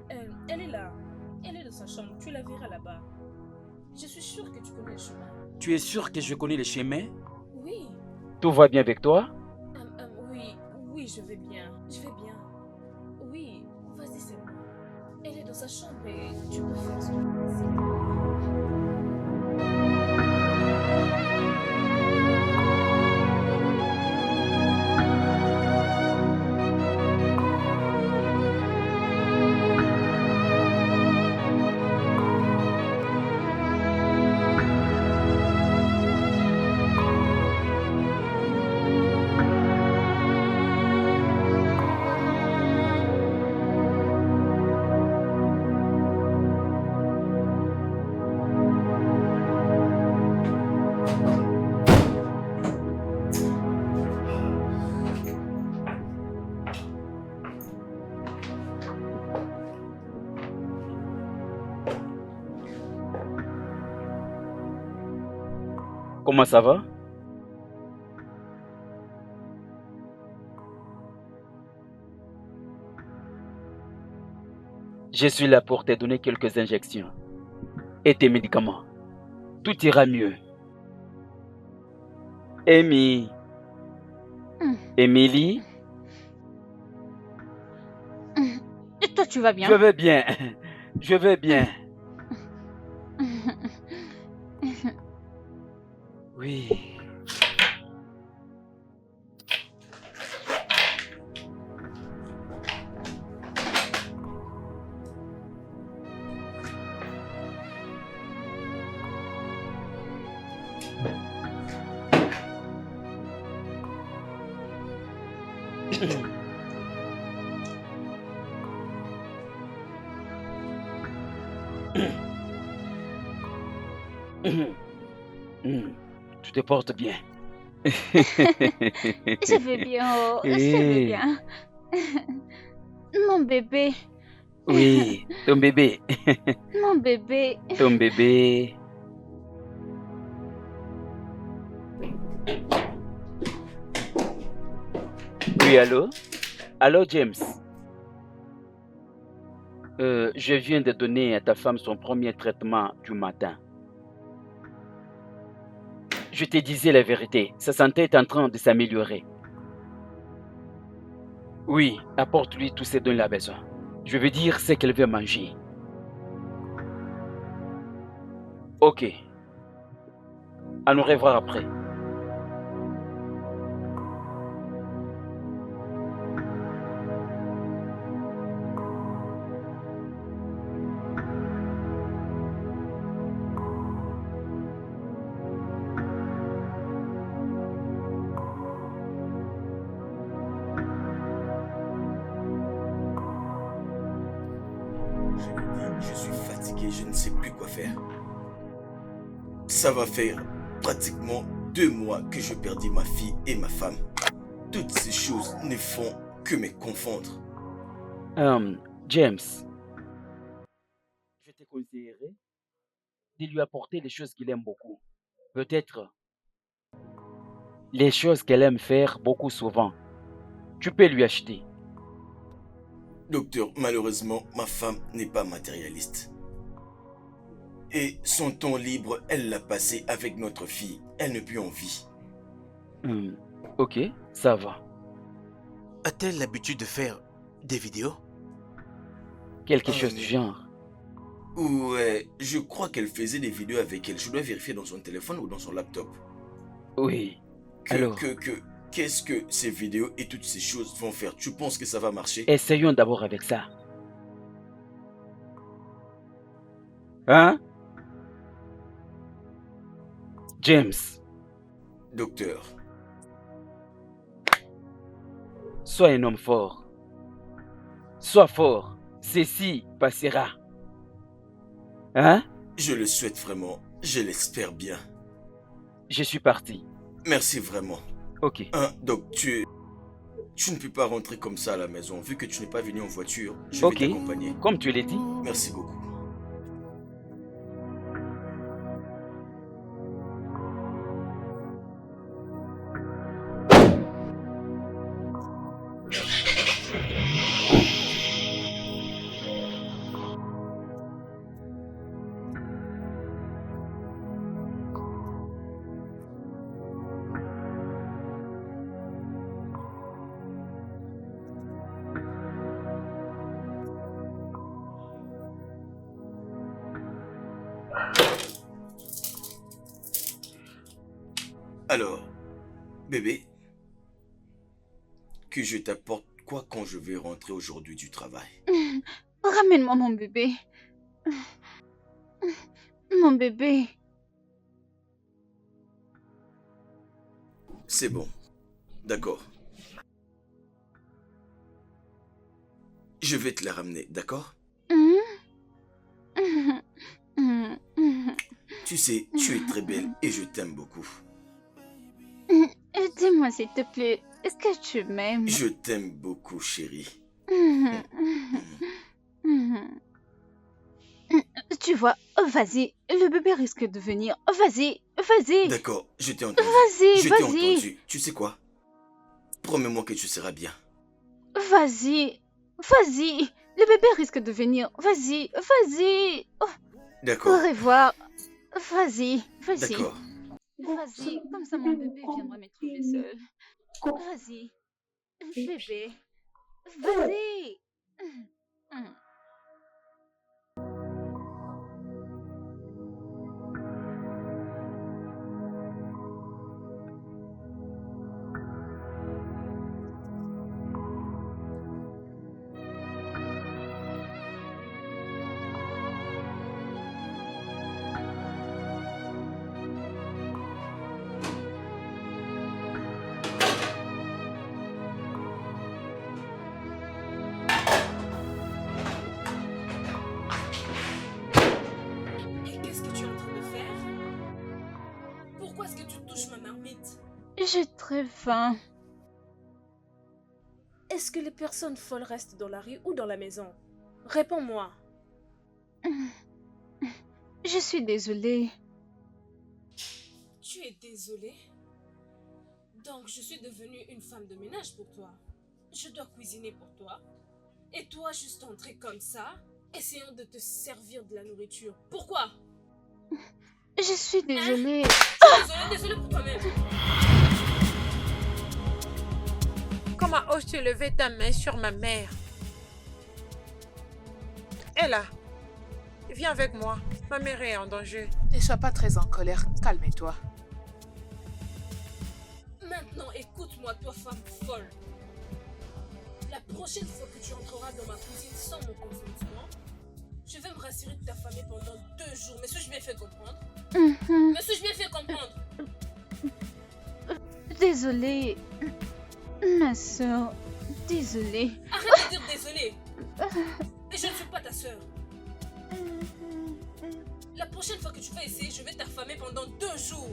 Elle est là. Elle est dans sa chambre. Tu la verras là-bas. Je suis sûre que tu connais le chemin. Tu es sûr que je connais le chemin? Oui. Tout va bien avec toi? Oui, je vais bien. Je vais bien. Oui, vas-y, c'est bon. Elle est dans sa chambre et tu peux faire ce que tu veux. Comment ça va? Je suis là pour te donner quelques injections et tes médicaments. Tout ira mieux. Amy. Émilie. Et toi, tu vas bien? Je vais bien. Je vais bien. Oui. Tu te portes bien. Je vais bien, oh, je vais bien. Mon bébé. Oui, ton bébé. Mon bébé. Ton bébé. Oui, allô? Allô, James? Je viens de donner à ta femme son premier traitement du matin. Je te disais la vérité, sa santé est en train de s'améliorer. Oui, apporte-lui tout ce dont il a besoin. Je veux dire ce qu'elle veut manger. Ok. À nous revoir après. Je suis fatigué, je ne sais plus quoi faire. Ça va faire pratiquement 2 mois que je perdis ma fille et ma femme. Toutes ces choses ne font que me confondre. James, conseillerais de lui apporter les choses qu'il aime beaucoup. Peut-être les choses qu'elle aime faire beaucoup souvent. Tu peux lui acheter. Docteur, malheureusement, ma femme n'est pas matérialiste. Et son temps libre, elle l'a passé avec notre fille. Elle n'est plus en vie. Ok, ça va. A-t-elle l'habitude de faire des vidéos? Quelque chose du genre. Ouais, je crois qu'elle faisait des vidéos avec elle. Je dois vérifier dans son téléphone ou dans son laptop. Oui. Alors, Qu'est-ce que ces vidéos et toutes ces choses vont faire? Tu penses que ça va marcher? essayons d'abord avec ça. Hein? James, Docteur, sois un homme fort. Sois fort. Ceci passera. Hein? je le souhaite vraiment. Je l'espère bien. Je suis parti. Merci vraiment. Ok. Donc tu ne peux pas rentrer comme ça à la maison. Vu que tu n'es pas venu en voiture, je vais t'accompagner. Comme tu l'as dit. Merci beaucoup. Alors, bébé, que je t'apporte quoi quand je vais rentrer aujourd'hui du travail? Ramène-moi mon bébé. Mon bébé. C'est bon. D'accord. Je vais te la ramener, d'accord? Tu sais, tu es très belle et je t'aime beaucoup. Dis-moi s'il te plaît, est-ce que tu m'aimes? Je t'aime beaucoup, chérie. Tu vois, vas-y, le bébé risque de venir. Vas-y, vas-y. D'accord, je t'ai entendu. Vas-y, Je t'ai vas-y. entendu. Tu sais quoi? Promets-moi que tu seras bien. Vas-y, vas-y. Le bébé risque de venir. Vas-y, vas-y. Au D'accord. revoir. Vas-y, vas-y. D'accord. Vas-y, comme ça mon bébé viendra me trouver seul. Vas-y, bébé. Vas-y. Et qu'est-ce que tu es en train de faire? Pourquoi est-ce que tu touches ma marmite? J'ai très faim. Est-ce que les personnes folles restent dans la rue ou dans la maison? Réponds-moi. Je suis désolée. Tu es désolée? Donc je suis devenue une femme de ménage pour toi. Je dois cuisiner pour toi. Et toi juste entrer comme ça, essayant de te servir de la nourriture. Pourquoi? Je suis désolée. Désolée pour toi-même. Comment oses-tu lever ta main sur ma mère? Ella, viens avec moi. Ma mère est en danger. Ne sois pas très en colère, calme-toi. Maintenant, écoute-moi, toi femme folle. La prochaine fois que tu entreras dans ma cuisine sans mon consentement, je vais me rassurer de ta famille pendant 2 jours. Me suis-je bien fait comprendre? Me suis-je bien fait comprendre? Désolée. Ma soeur, désolée. Arrête de dire désolé. Et je ne suis pas ta soeur. La prochaine fois que tu vas essayer, je vais t'affamer pendant 2 jours.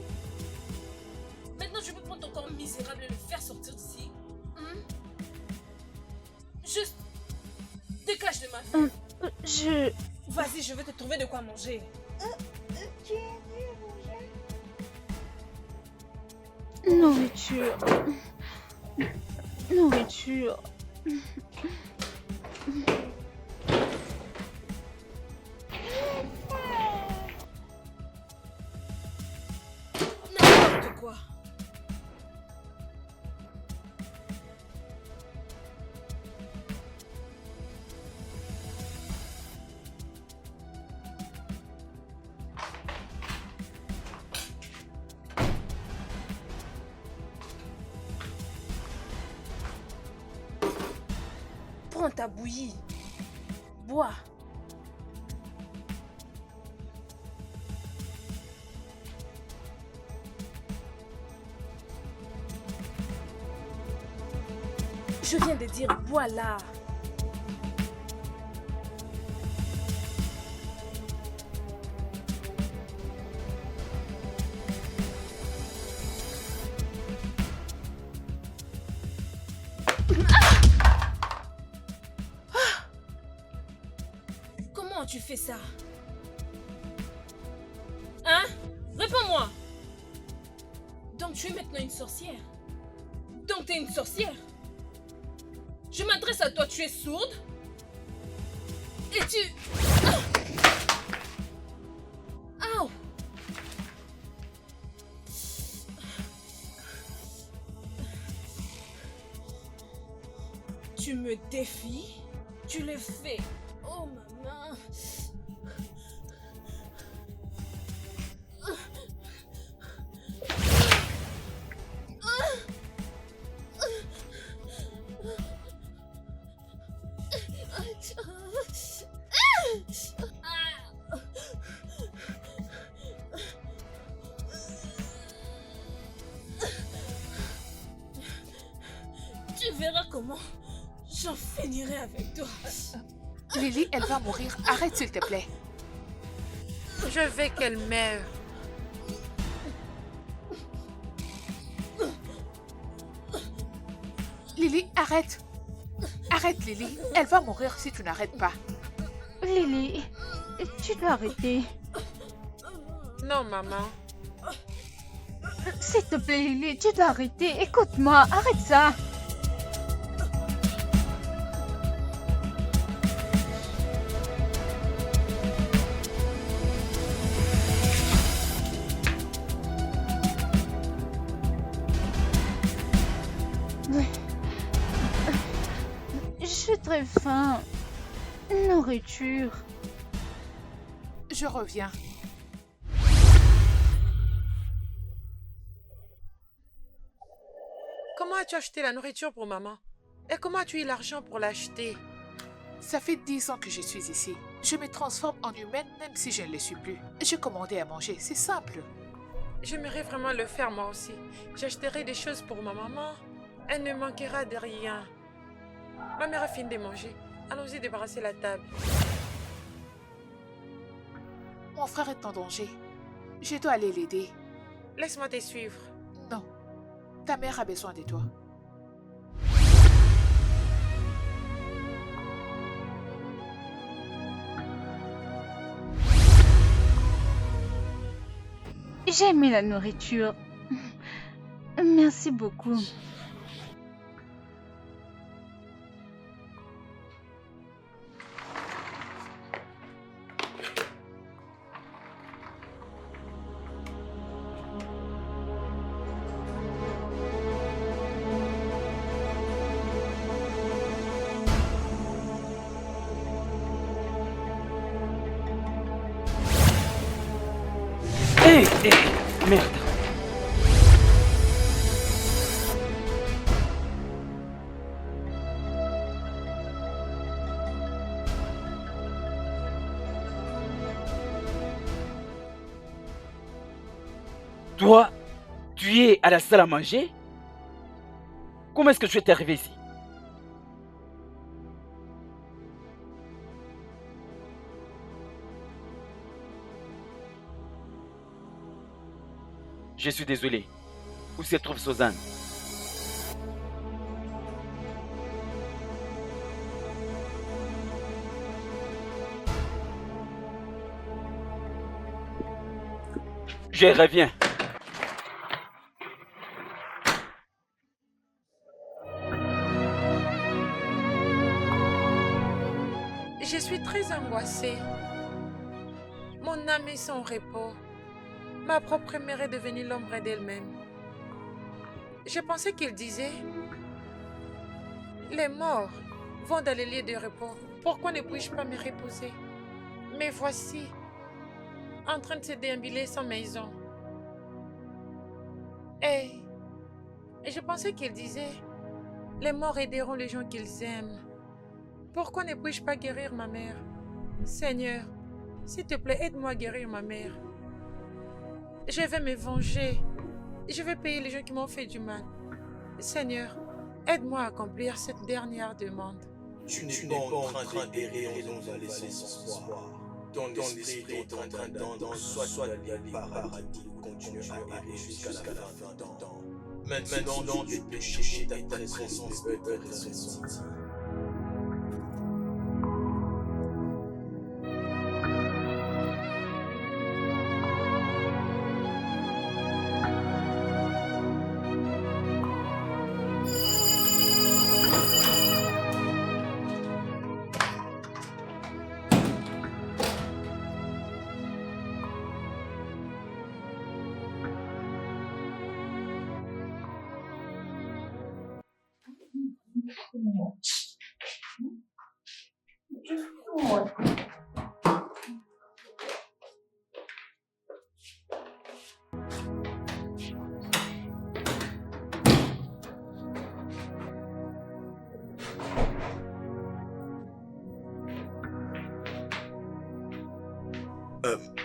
Maintenant, je peux prendre ton corps misérable et le faire sortir d'ici. Juste dégage de ma vie. Vas-y, je vais te trouver de quoi manger. Tu es venu manger? Nourriture. Nourriture. N'importe quoi. Prends ta bouillie. Bois. Je viens de dire bois là. Comment tu fais ça? Hein? Réponds-moi! Donc tu es maintenant une sorcière? Donc t'es une sorcière? Je m'adresse à toi, tu es sourde? Et tu... Aouh! Tu me défies? Tu le fais? Oh ma main! Tu verras comment j'en finirai avec toi. Lily, elle va mourir. Arrête, s'il te plaît. Je veux qu'elle meure. Lily, arrête. Arrête, Lily. Elle va mourir si tu n'arrêtes pas. Lily, tu dois arrêter. Non, maman. S'il te plaît, Lily, tu dois arrêter. Écoute-moi, arrête ça. J'ai très faim. Nourriture. Je reviens. Comment as-tu acheté la nourriture pour maman? Et comment as-tu eu l'argent pour l'acheter? Ça fait 10 ans que je suis ici. Je me transforme en humaine même si je ne le suis plus. J'ai commandé à manger, c'est simple. J'aimerais vraiment le faire moi aussi. J'achèterai des choses pour ma maman. Elle ne manquera de rien. Ma mère a fini de manger. Allons-y débarrasser la table. Mon frère est en danger. Je dois aller l'aider. Laisse-moi te suivre. Non. Ta mère a besoin de toi. J'ai aimé la nourriture. Merci beaucoup. Merde. Toi, tu es à la salle à manger? Comment est-ce que tu es arrivé ici? Je suis désolé. Où se trouve Suzanne? Je reviens. Je suis très angoissée. Mon âme est sans repos. Ma propre mère est devenue l'ombre d'elle-même. Je pensais qu'il disait, les morts vont dans les lieux de repos. Pourquoi ne puis-je pas me reposer? Mais voici, en train de se déambuler sans maison. Et je pensais qu'il disait, les morts aideront les gens qu'ils aiment. Pourquoi ne puis-je pas guérir ma mère? Seigneur, s'il te plaît, aide-moi à guérir ma mère. Je vais me venger. Je vais payer les gens qui m'ont fait du mal. Seigneur, aide-moi à accomplir cette dernière demande. Tu n'es pas en train d'errer en nous aller sans espoir. Ton esprit est en train d'attendre soit d'aller au paradis ou continuer à errer jusqu'à la fin du temps. Maintenant, tu peux chercher ta présence peut être ressentie.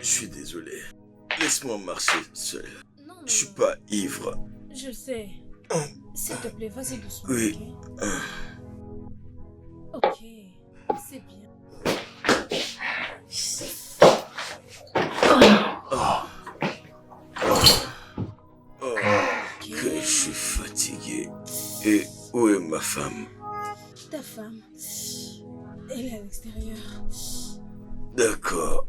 Je suis désolé. Laisse-moi marcher seul. Non, Je suis pas ivre. Je sais. S'il te plaît, vas-y doucement. Oui. Ok. Ok, c'est bien. Que je suis fatigué. Et où est ma femme? Ta femme, elle est à l'extérieur. D'accord.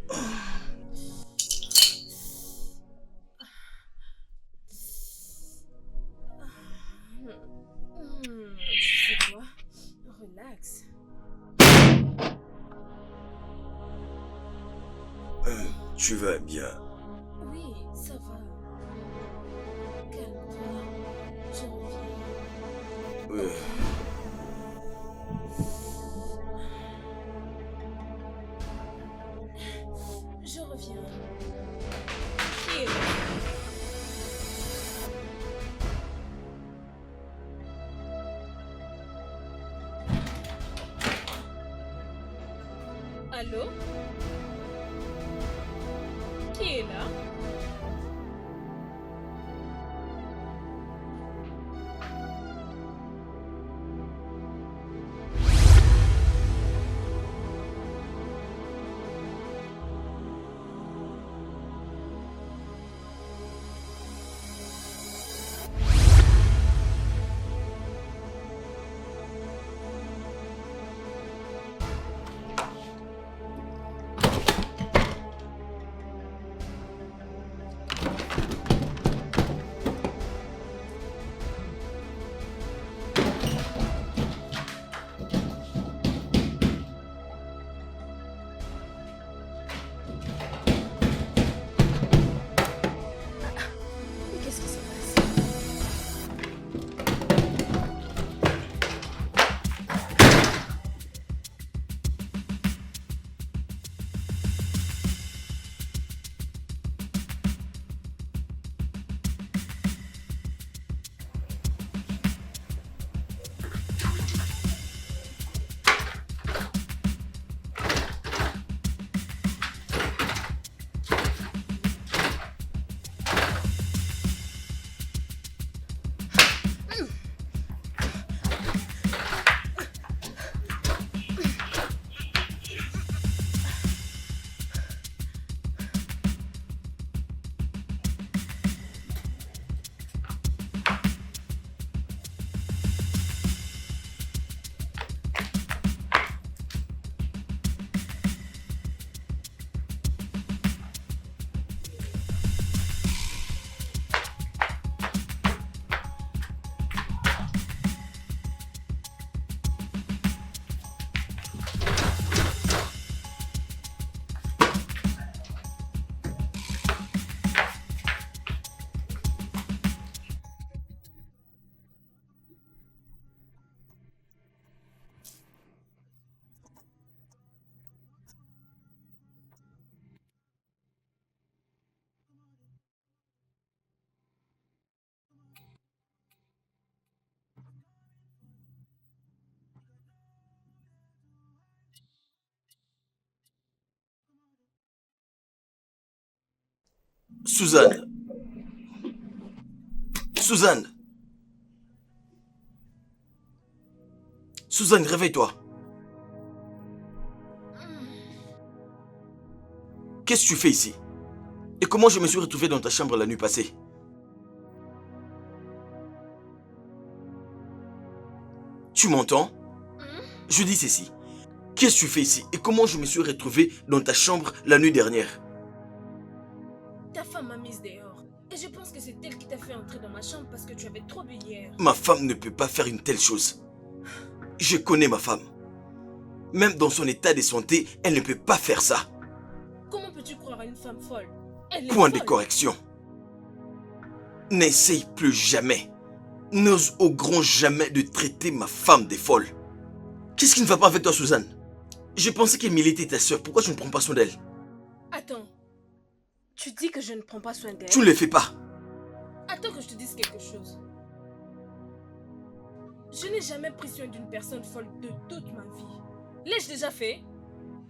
Tu sais quoi? Relax. Tu vas bien? Oui, ça va. Calme-toi. Je reviens. Oui. Je reviens. Qui est là? Allô? Qui est là? Suzanne. Suzanne. Suzanne, réveille-toi. Qu'est-ce que tu fais ici? Et comment je me suis retrouvé dans ta chambre la nuit passée? Tu m'entends? Je dis ceci. Qu'est-ce que tu fais ici? Et comment je me suis retrouvé dans ta chambre la nuit dernière? Ta femme m'a mise dehors. Et je pense que c'est elle qui t'a fait entrer dans ma chambre parce que tu avais trop bu hier. Ma femme ne peut pas faire une telle chose. Je connais ma femme. Même dans son état de santé, elle ne peut pas faire ça. Comment peux-tu croire à une femme folle? Elle est Point de folle. correction. N'essaye plus jamais. N'ose au grand jamais de traiter ma femme de folle. Qu'est-ce qui ne va pas avec toi, Suzanne? Je pensais qu'Emilie était ta soeur. Pourquoi tu ne prends pas soin d'elle? Attends. Tu dis que je ne prends pas soin d'elle? Tu ne le fais pas. Attends que je te dise quelque chose. Je n'ai jamais pris soin d'une personne folle de toute ma vie. L'ai-je déjà fait?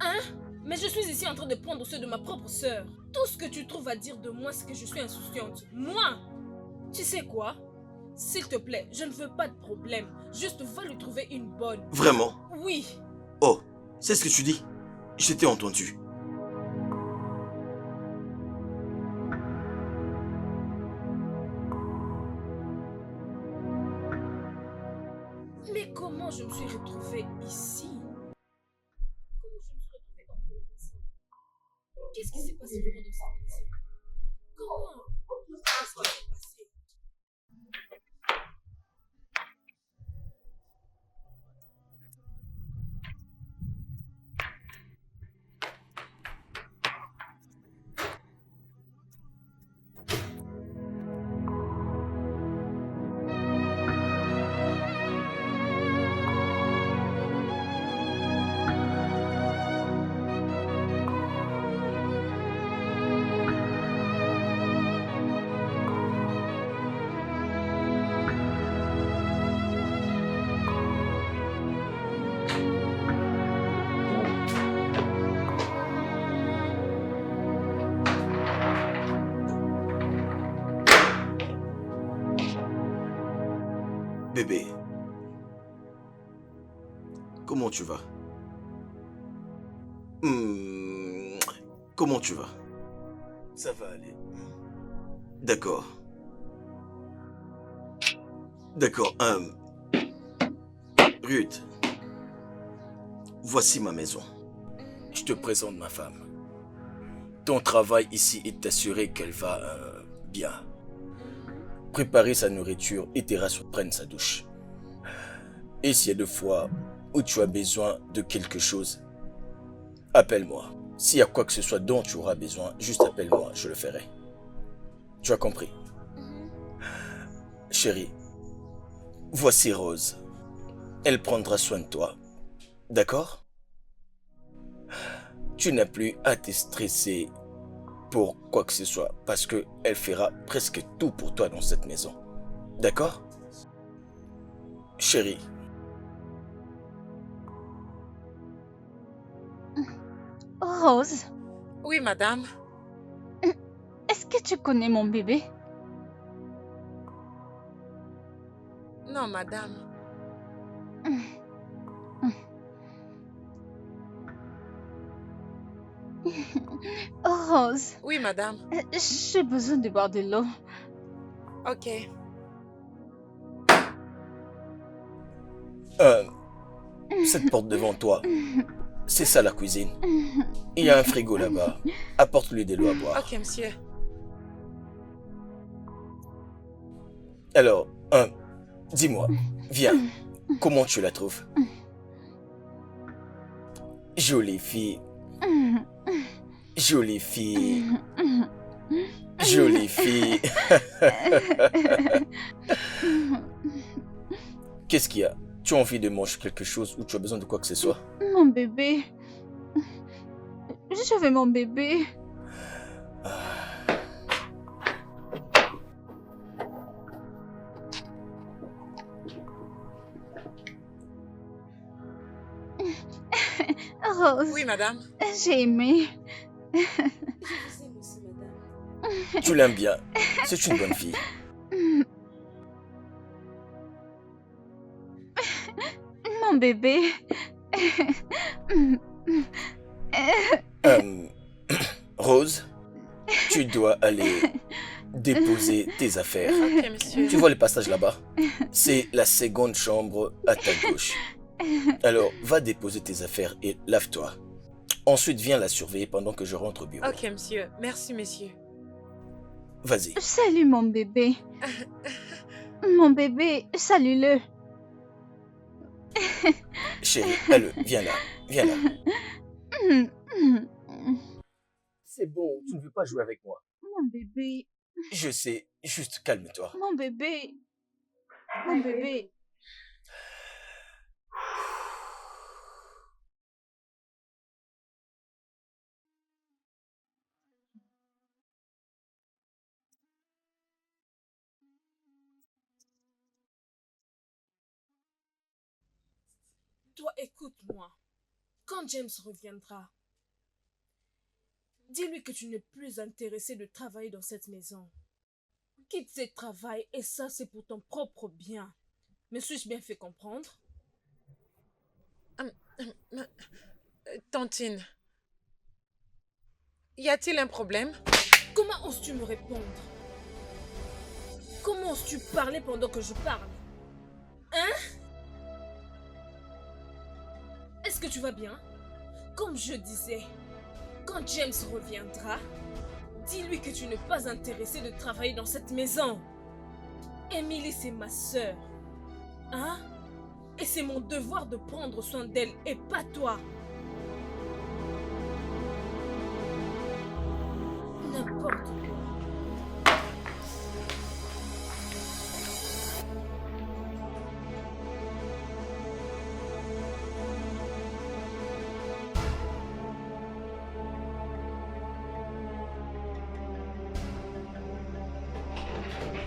Hein? Mais je suis ici en train de prendre ceux de ma propre sœur. Tout ce que tu trouves à dire de moi, c'est que je suis insouciante. Moi! Tu sais quoi? S'il te plaît, je ne veux pas de problème. Juste va lui trouver une bonne. Vraiment? Oui. Oh, c'est ce que tu dis? Je t'ai entendu. Mais comment je me suis retrouvée ici? Comment je me suis retrouvée en maison? Qu'est-ce qui s'est passé vraiment dans cette maison? Comment? Qu'est-ce qui s'est passé? Bébé, comment tu vas? Comment tu vas? Ça va aller. D'accord. D'accord. Ruth, voici ma maison. Je te présente ma femme. Ton travail ici est d'assurer qu'elle va bien. Préparer sa nourriture et Terrasse prenne sa douche. Et s'il y a des fois où tu as besoin de quelque chose, appelle-moi. S'il y a quoi que ce soit dont tu auras besoin, juste appelle-moi, je le ferai. Tu as compris? Chérie, voici Rose. Elle prendra soin de toi. D'accord? Tu n'as plus à te stresser pour quoi que ce soit, parce qu'elle fera presque tout pour toi dans cette maison. D'accord? Chérie. Rose, Oui, madame. est-ce que tu connais mon bébé? Non, madame. Rose, Oui, madame. j'ai besoin de boire de l'eau. Ok. Cette porte devant toi, c'est ça la cuisine. Il y a un frigo là-bas. Apporte-lui de l'eau à boire. Ok, monsieur. Alors, dis-moi, viens, comment tu la trouves? Jolie fille. Jolie fille. Jolie fille. Qu'est-ce qu'il y a? Tu as envie de manger quelque chose ou tu as besoin de quoi que ce soit? Mon bébé. Je veux mon bébé. Rose, Oui, madame. j'ai aimé. Je vous aime aussi, madame. Tu l'aimes bien. C'est une bonne fille. Mon bébé. Rose, tu dois aller déposer tes affaires. Ok, monsieur. Tu vois le passage là-bas? C'est la seconde chambre à ta gauche. Alors, va déposer tes affaires et lave-toi. Ensuite, viens la surveiller pendant que je rentre au bureau. Ok, monsieur. Merci, monsieur. Vas-y. Salut mon bébé. Mon bébé, salue-le. Chérie, allez, viens là. Viens là. C'est bon, tu ne veux pas jouer avec moi. Mon bébé, Je sais, juste calme-toi. mon bébé. Mon bébé. Toi, écoute-moi. Quand James reviendra, dis-lui que tu n'es plus intéressé de travailler dans cette maison. Quitte ce travail et ça, c'est pour ton propre bien. Me suis-je bien fait comprendre? Tantine, y a-t-il un problème? Comment oses-tu me répondre? Comment oses-tu parler pendant que je parle? Hein? Est-ce que tu vas bien? Comme je disais, quand James reviendra, dis-lui que tu n'es pas intéressé de travailler dans cette maison. Emily, c'est ma sœur. Hein? Et c'est mon devoir de prendre soin d'elle et pas toi. N'importe quoi.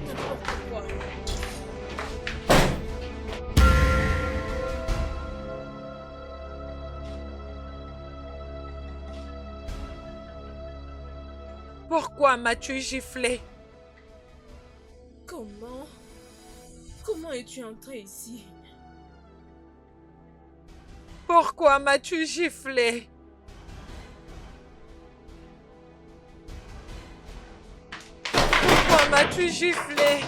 N'importe quoi. Pourquoi m'as-tu giflé? Comment? Comment es-tu entré ici? Pourquoi m'as-tu giflé? Pourquoi m'as-tu giflé?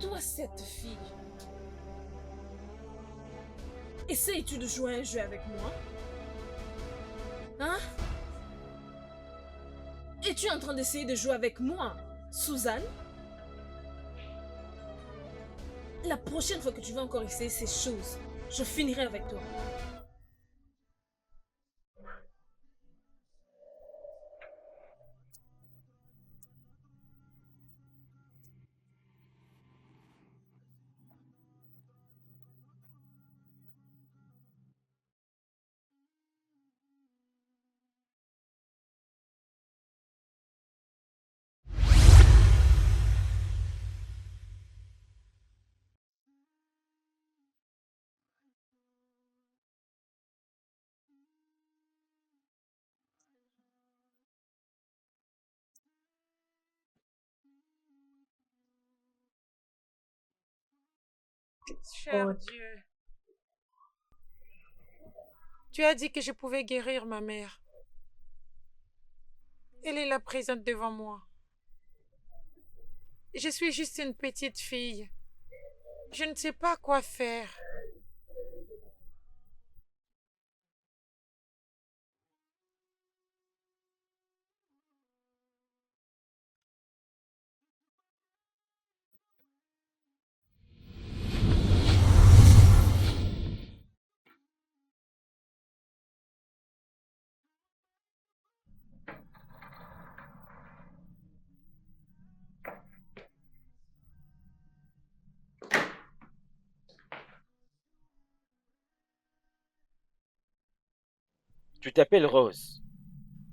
Toi, cette fille. Essayes-tu de jouer un jeu avec moi? Hein? Es-tu en train d'essayer de jouer avec moi, Suzanne? La prochaine fois que tu vas encore essayer ces choses, je finirai avec toi. Cher Dieu. Tu as dit que je pouvais guérir ma mère. Elle est là présente devant moi. Je suis juste une petite fille. Je ne sais pas quoi faire. Tu t'appelles Rose.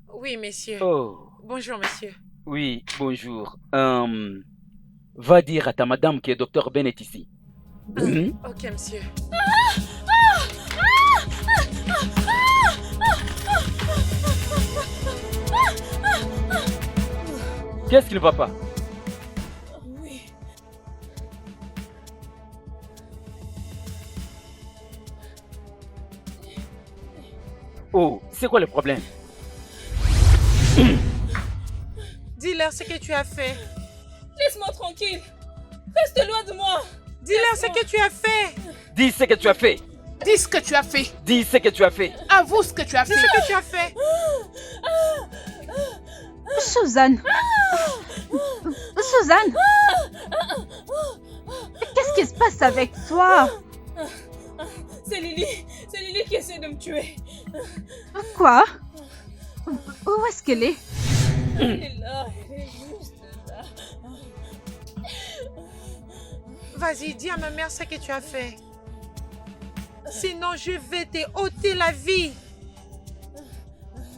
Oui, monsieur. Oh, Bonjour, monsieur. Oui, bonjour. Va dire à ta madame que Dr Ben est ici. Mhm. Ok, monsieur. Qu'est-ce qui ne va pas? Oui. Oh, c'est quoi le problème? Dis-leur ce que tu as fait. Laisse-moi tranquille. Reste loin de moi. Dis-leur ce que tu as fait. Dis ce que tu as fait. Dis ce que tu as fait. Dis ce que tu as fait. Avoue ce que tu as Dis fait. ce que tu as fait. Suzanne. Suzanne. Qu'est-ce qui se passe avec toi? C'est Lily qui essaie de me tuer. Quoi? Où est-ce qu'elle est? Elle est là, elle est juste là. Vas-y, dis à ma mère ce que tu as fait. Sinon, je vais te ôter la vie.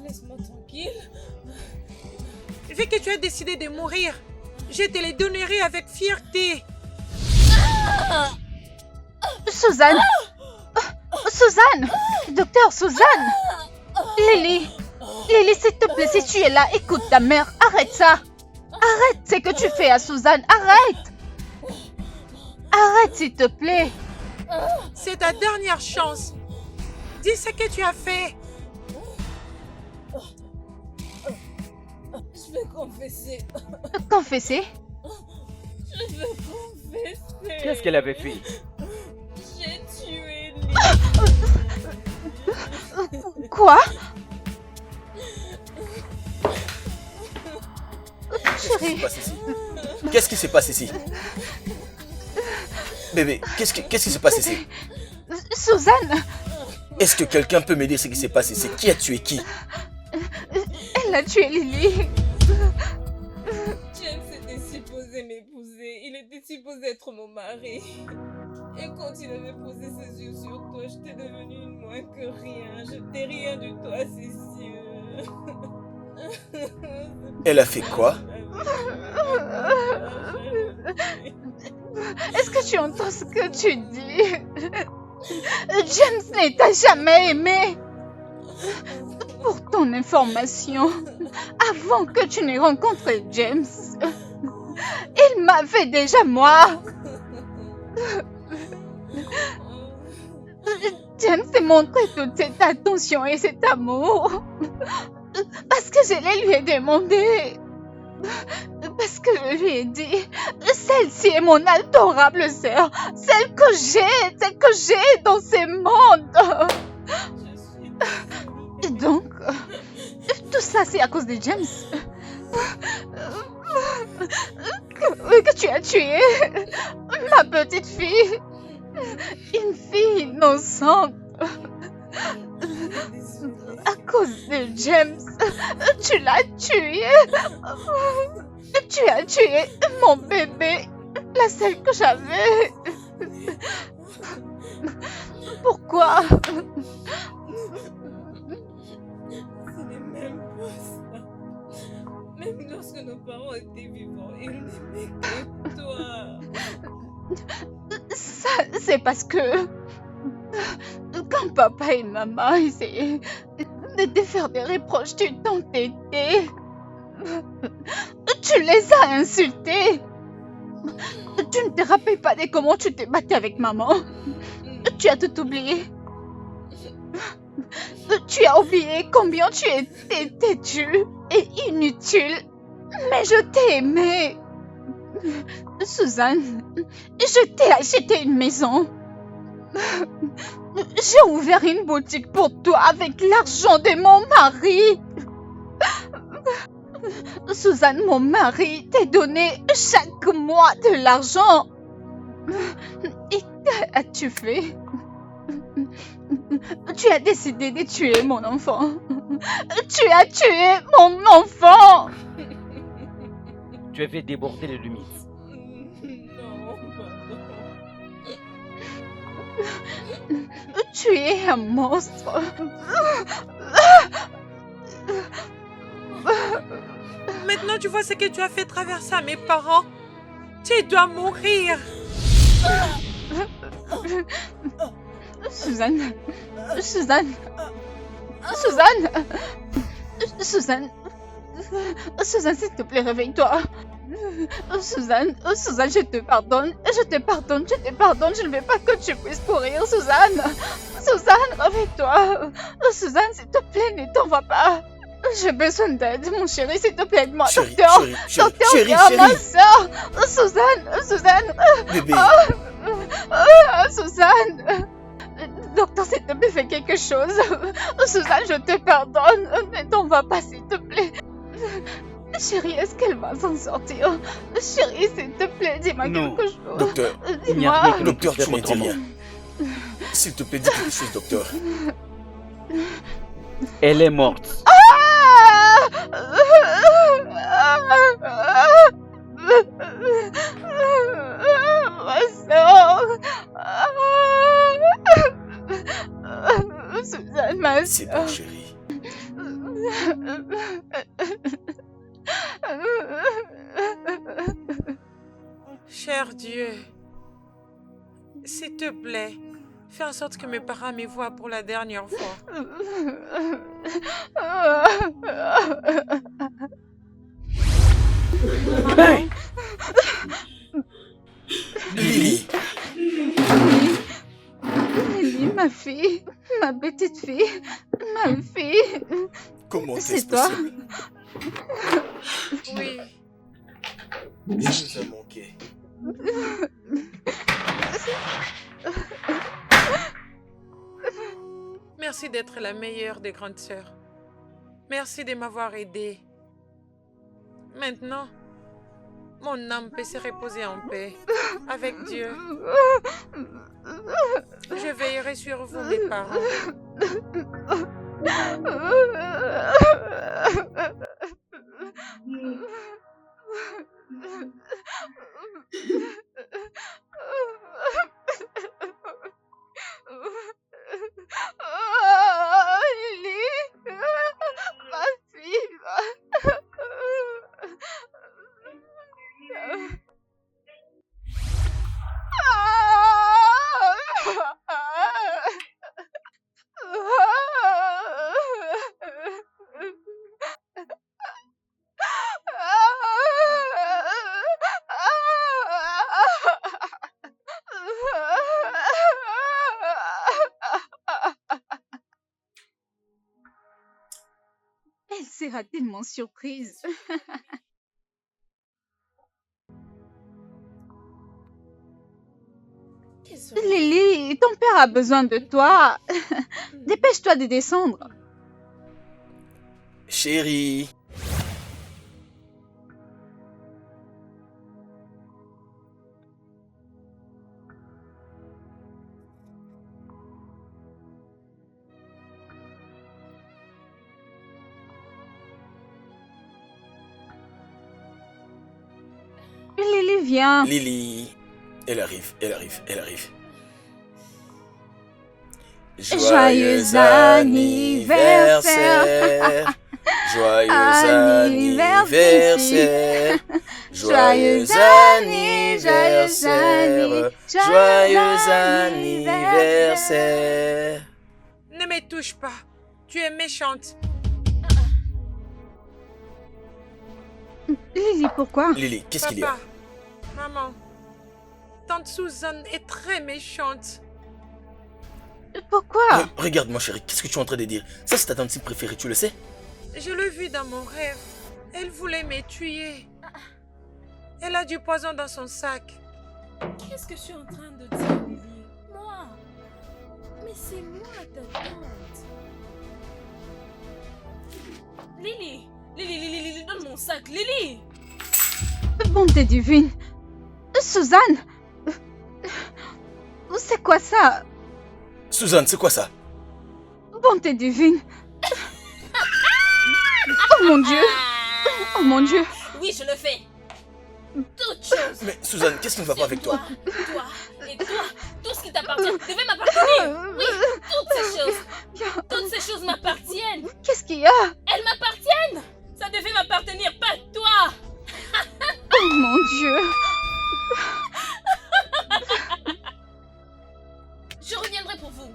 Laisse-moi tranquille. Vu que tu as décidé de mourir, je te les donnerai avec fierté. Suzanne. Suzanne. Docteur Suzanne. Lily. Lily, s'il te plaît, si tu es là, écoute ta mère. Arrête ça. Arrête ce que tu fais à Suzanne. Arrête. Arrête, s'il te plaît. C'est ta dernière chance. Dis ce que tu as fait. Je vais confesser. Confesser? Je veux confesser. Qu'est-ce qu'elle avait fait? J'ai tué Quoi? Qu'est-ce qui se passe ici? Qu'est-ce qui se passe ici? Bébé, qu'est-ce qui se passe ici? Suzanne. Est-ce que quelqu'un peut me dire ce qui s'est passé ici? Qui a tué qui? Elle a tué Lily. James était supposé m'épouser. Il était supposé être mon mari. Et quand il avait posé ses yeux sur toi, j'étais devenue une moins que rien. Je n'étais rien du tout à ses yeux. Elle a fait quoi? Est-ce que tu entends ce que tu dis? James ne t'a jamais aimé. Pour ton information, avant que tu n'aies rencontré James, il m'avait déjà moi. James s'est montré toute cette attention et cet amour parce que je les lui ai demandé. Parce que je lui ai dit, celle-ci est mon adorable sœur, celle que j'ai dans ce monde. Et donc, tout ça c'est à cause de James. Que tu as tué ma petite fille. Une fille innocente. À cause de James, tu l'as tué. Tu as tué mon bébé, la seule que j'avais. Pourquoi? Ce n'est même pas ça. Même lorsque nos parents étaient vivants, ils n'aimaient que toi. Ça, c'est parce que quand papa et maman essayaient de te faire des reproches, tu t'entêtais. Tu les as insultés. Tu ne te rappelles pas de comment tu t'es battu avec maman. Tu as tout oublié. Tu as oublié combien tu étais têtu et inutile. Mais je t'ai aimé. Suzanne, je t'ai acheté une maison. J'ai ouvert une boutique pour toi avec l'argent de mon mari. Suzanne, mon mari t'a donné chaque mois de l'argent. Et qu'as-tu fait? Tu as décidé de tuer mon enfant. Tu as tué mon enfant. Tu avais débordé les limites. Non, pardon. Tu es un monstre. Maintenant, tu vois ce que tu as fait traverser à mes parents. Tu dois mourir. Suzanne. Suzanne. Suzanne. Suzanne. Suzanne, s'il te plaît, réveille-toi. Suzanne, Suzanne, je te pardonne. Je te pardonne, je te pardonne. Je ne veux pas que tu puisses mourir, Suzanne. Suzanne, réveille-toi. Suzanne, s'il te plaît, ne t'en va pas. J'ai besoin d'aide, mon chéri, s'il te plaît, aide-moi. Docteur, docteur, ma soeur. Suzanne. Bébé. Suzanne. Docteur, s'il te plaît, fais quelque chose. Suzanne, je te pardonne. Ne t'en va pas, s'il te plaît. Chérie, est-ce qu'elle va s'en sortir? Chérie, s'il te plaît, dis-moi quelque chose. Docteur, dis-moi. Docteur, tu ne dis rien. S'il te plaît, dis quelque chose, docteur. Elle est morte. Ma soeur. Suzanne, ma soeur. C'est bon, chérie. Cher Dieu, s'il te plaît, fais en sorte que mes parents me voient pour la dernière fois. Hey! Lily. Lily, ma fille, ma petite fille, ma fille. Comment c'est est-ce toi? possible? Oui. Je nous ai manqué. Merci d'être la meilleure des grandes sœurs. Merci de m'avoir aidée. Maintenant, mon âme peut se reposer en paix avec Dieu. Je veillerai sur vous, mes parents. Lily, ma fille. Elle sera tellement surprise. Lily, ton père a besoin de toi. Dépêche-toi de descendre. Chérie. Lily, viens. Lily. Elle arrive. Joyeux anniversaire. Joyeux anniversaire. Joyeux anniversaire. Joyeux anniversaire. Ne me touche pas. Tu es méchante. Lily, pourquoi? Lily, qu'est-ce qu'il y a? Papa, maman, tante Suzanne est très méchante. Pourquoi? Regarde-moi, chérie, qu'est-ce que tu es en train de dire? Ça, c'est ta tante préférée, tu le sais? Je l'ai vue dans mon rêve. Elle voulait me tuer. Elle a du poison dans son sac. Qu'est-ce que je suis en train de dire, Lily? Moi? Mais c'est moi, ta tante. Lily! Lily, donne mon sac, Lily! Bonté divine. Suzanne. C'est quoi ça? Suzanne, c'est quoi ça? Bonté divine. Oh mon Dieu. Oh mon Dieu. Oui, je le fais. Toute chose. Mais Suzanne, qu'est-ce qui ne va pas avec toi? Toi et toi, tout ce qui t'appartient devait m'appartenir. Oui, toutes ces choses m'appartiennent. Qu'est-ce qu'il y a? Elles m'appartiennent. Ça devait m'appartenir, pas toi. Oh mon Dieu. Je reviendrai pour vous.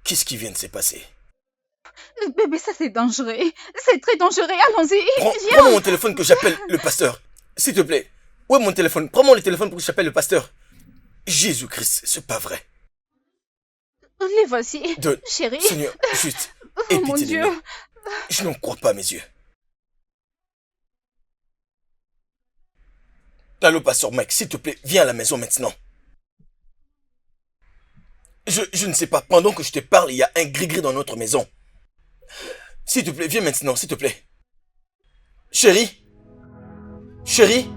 Qu'est-ce qui vient de se passer? Bébé, ça c'est dangereux. C'est très dangereux. Allons-y. Viens. Prends mon téléphone que j'appelle le pasteur. S'il te plaît. Ouais, mon téléphone. Prends-moi le téléphone pour que j'appelle le pasteur. Jésus-Christ, c'est pas vrai. Les voici. Chérie. Seigneur, juste. Oh mon Dieu. Je n'en crois pas à mes yeux. Allô, pasteur Mike, s'il te plaît, viens à la maison maintenant. Je ne sais pas, pendant que je te parle, il y a un gris-gris dans notre maison. S'il te plaît, viens maintenant, s'il te plaît. Chérie? Chérie?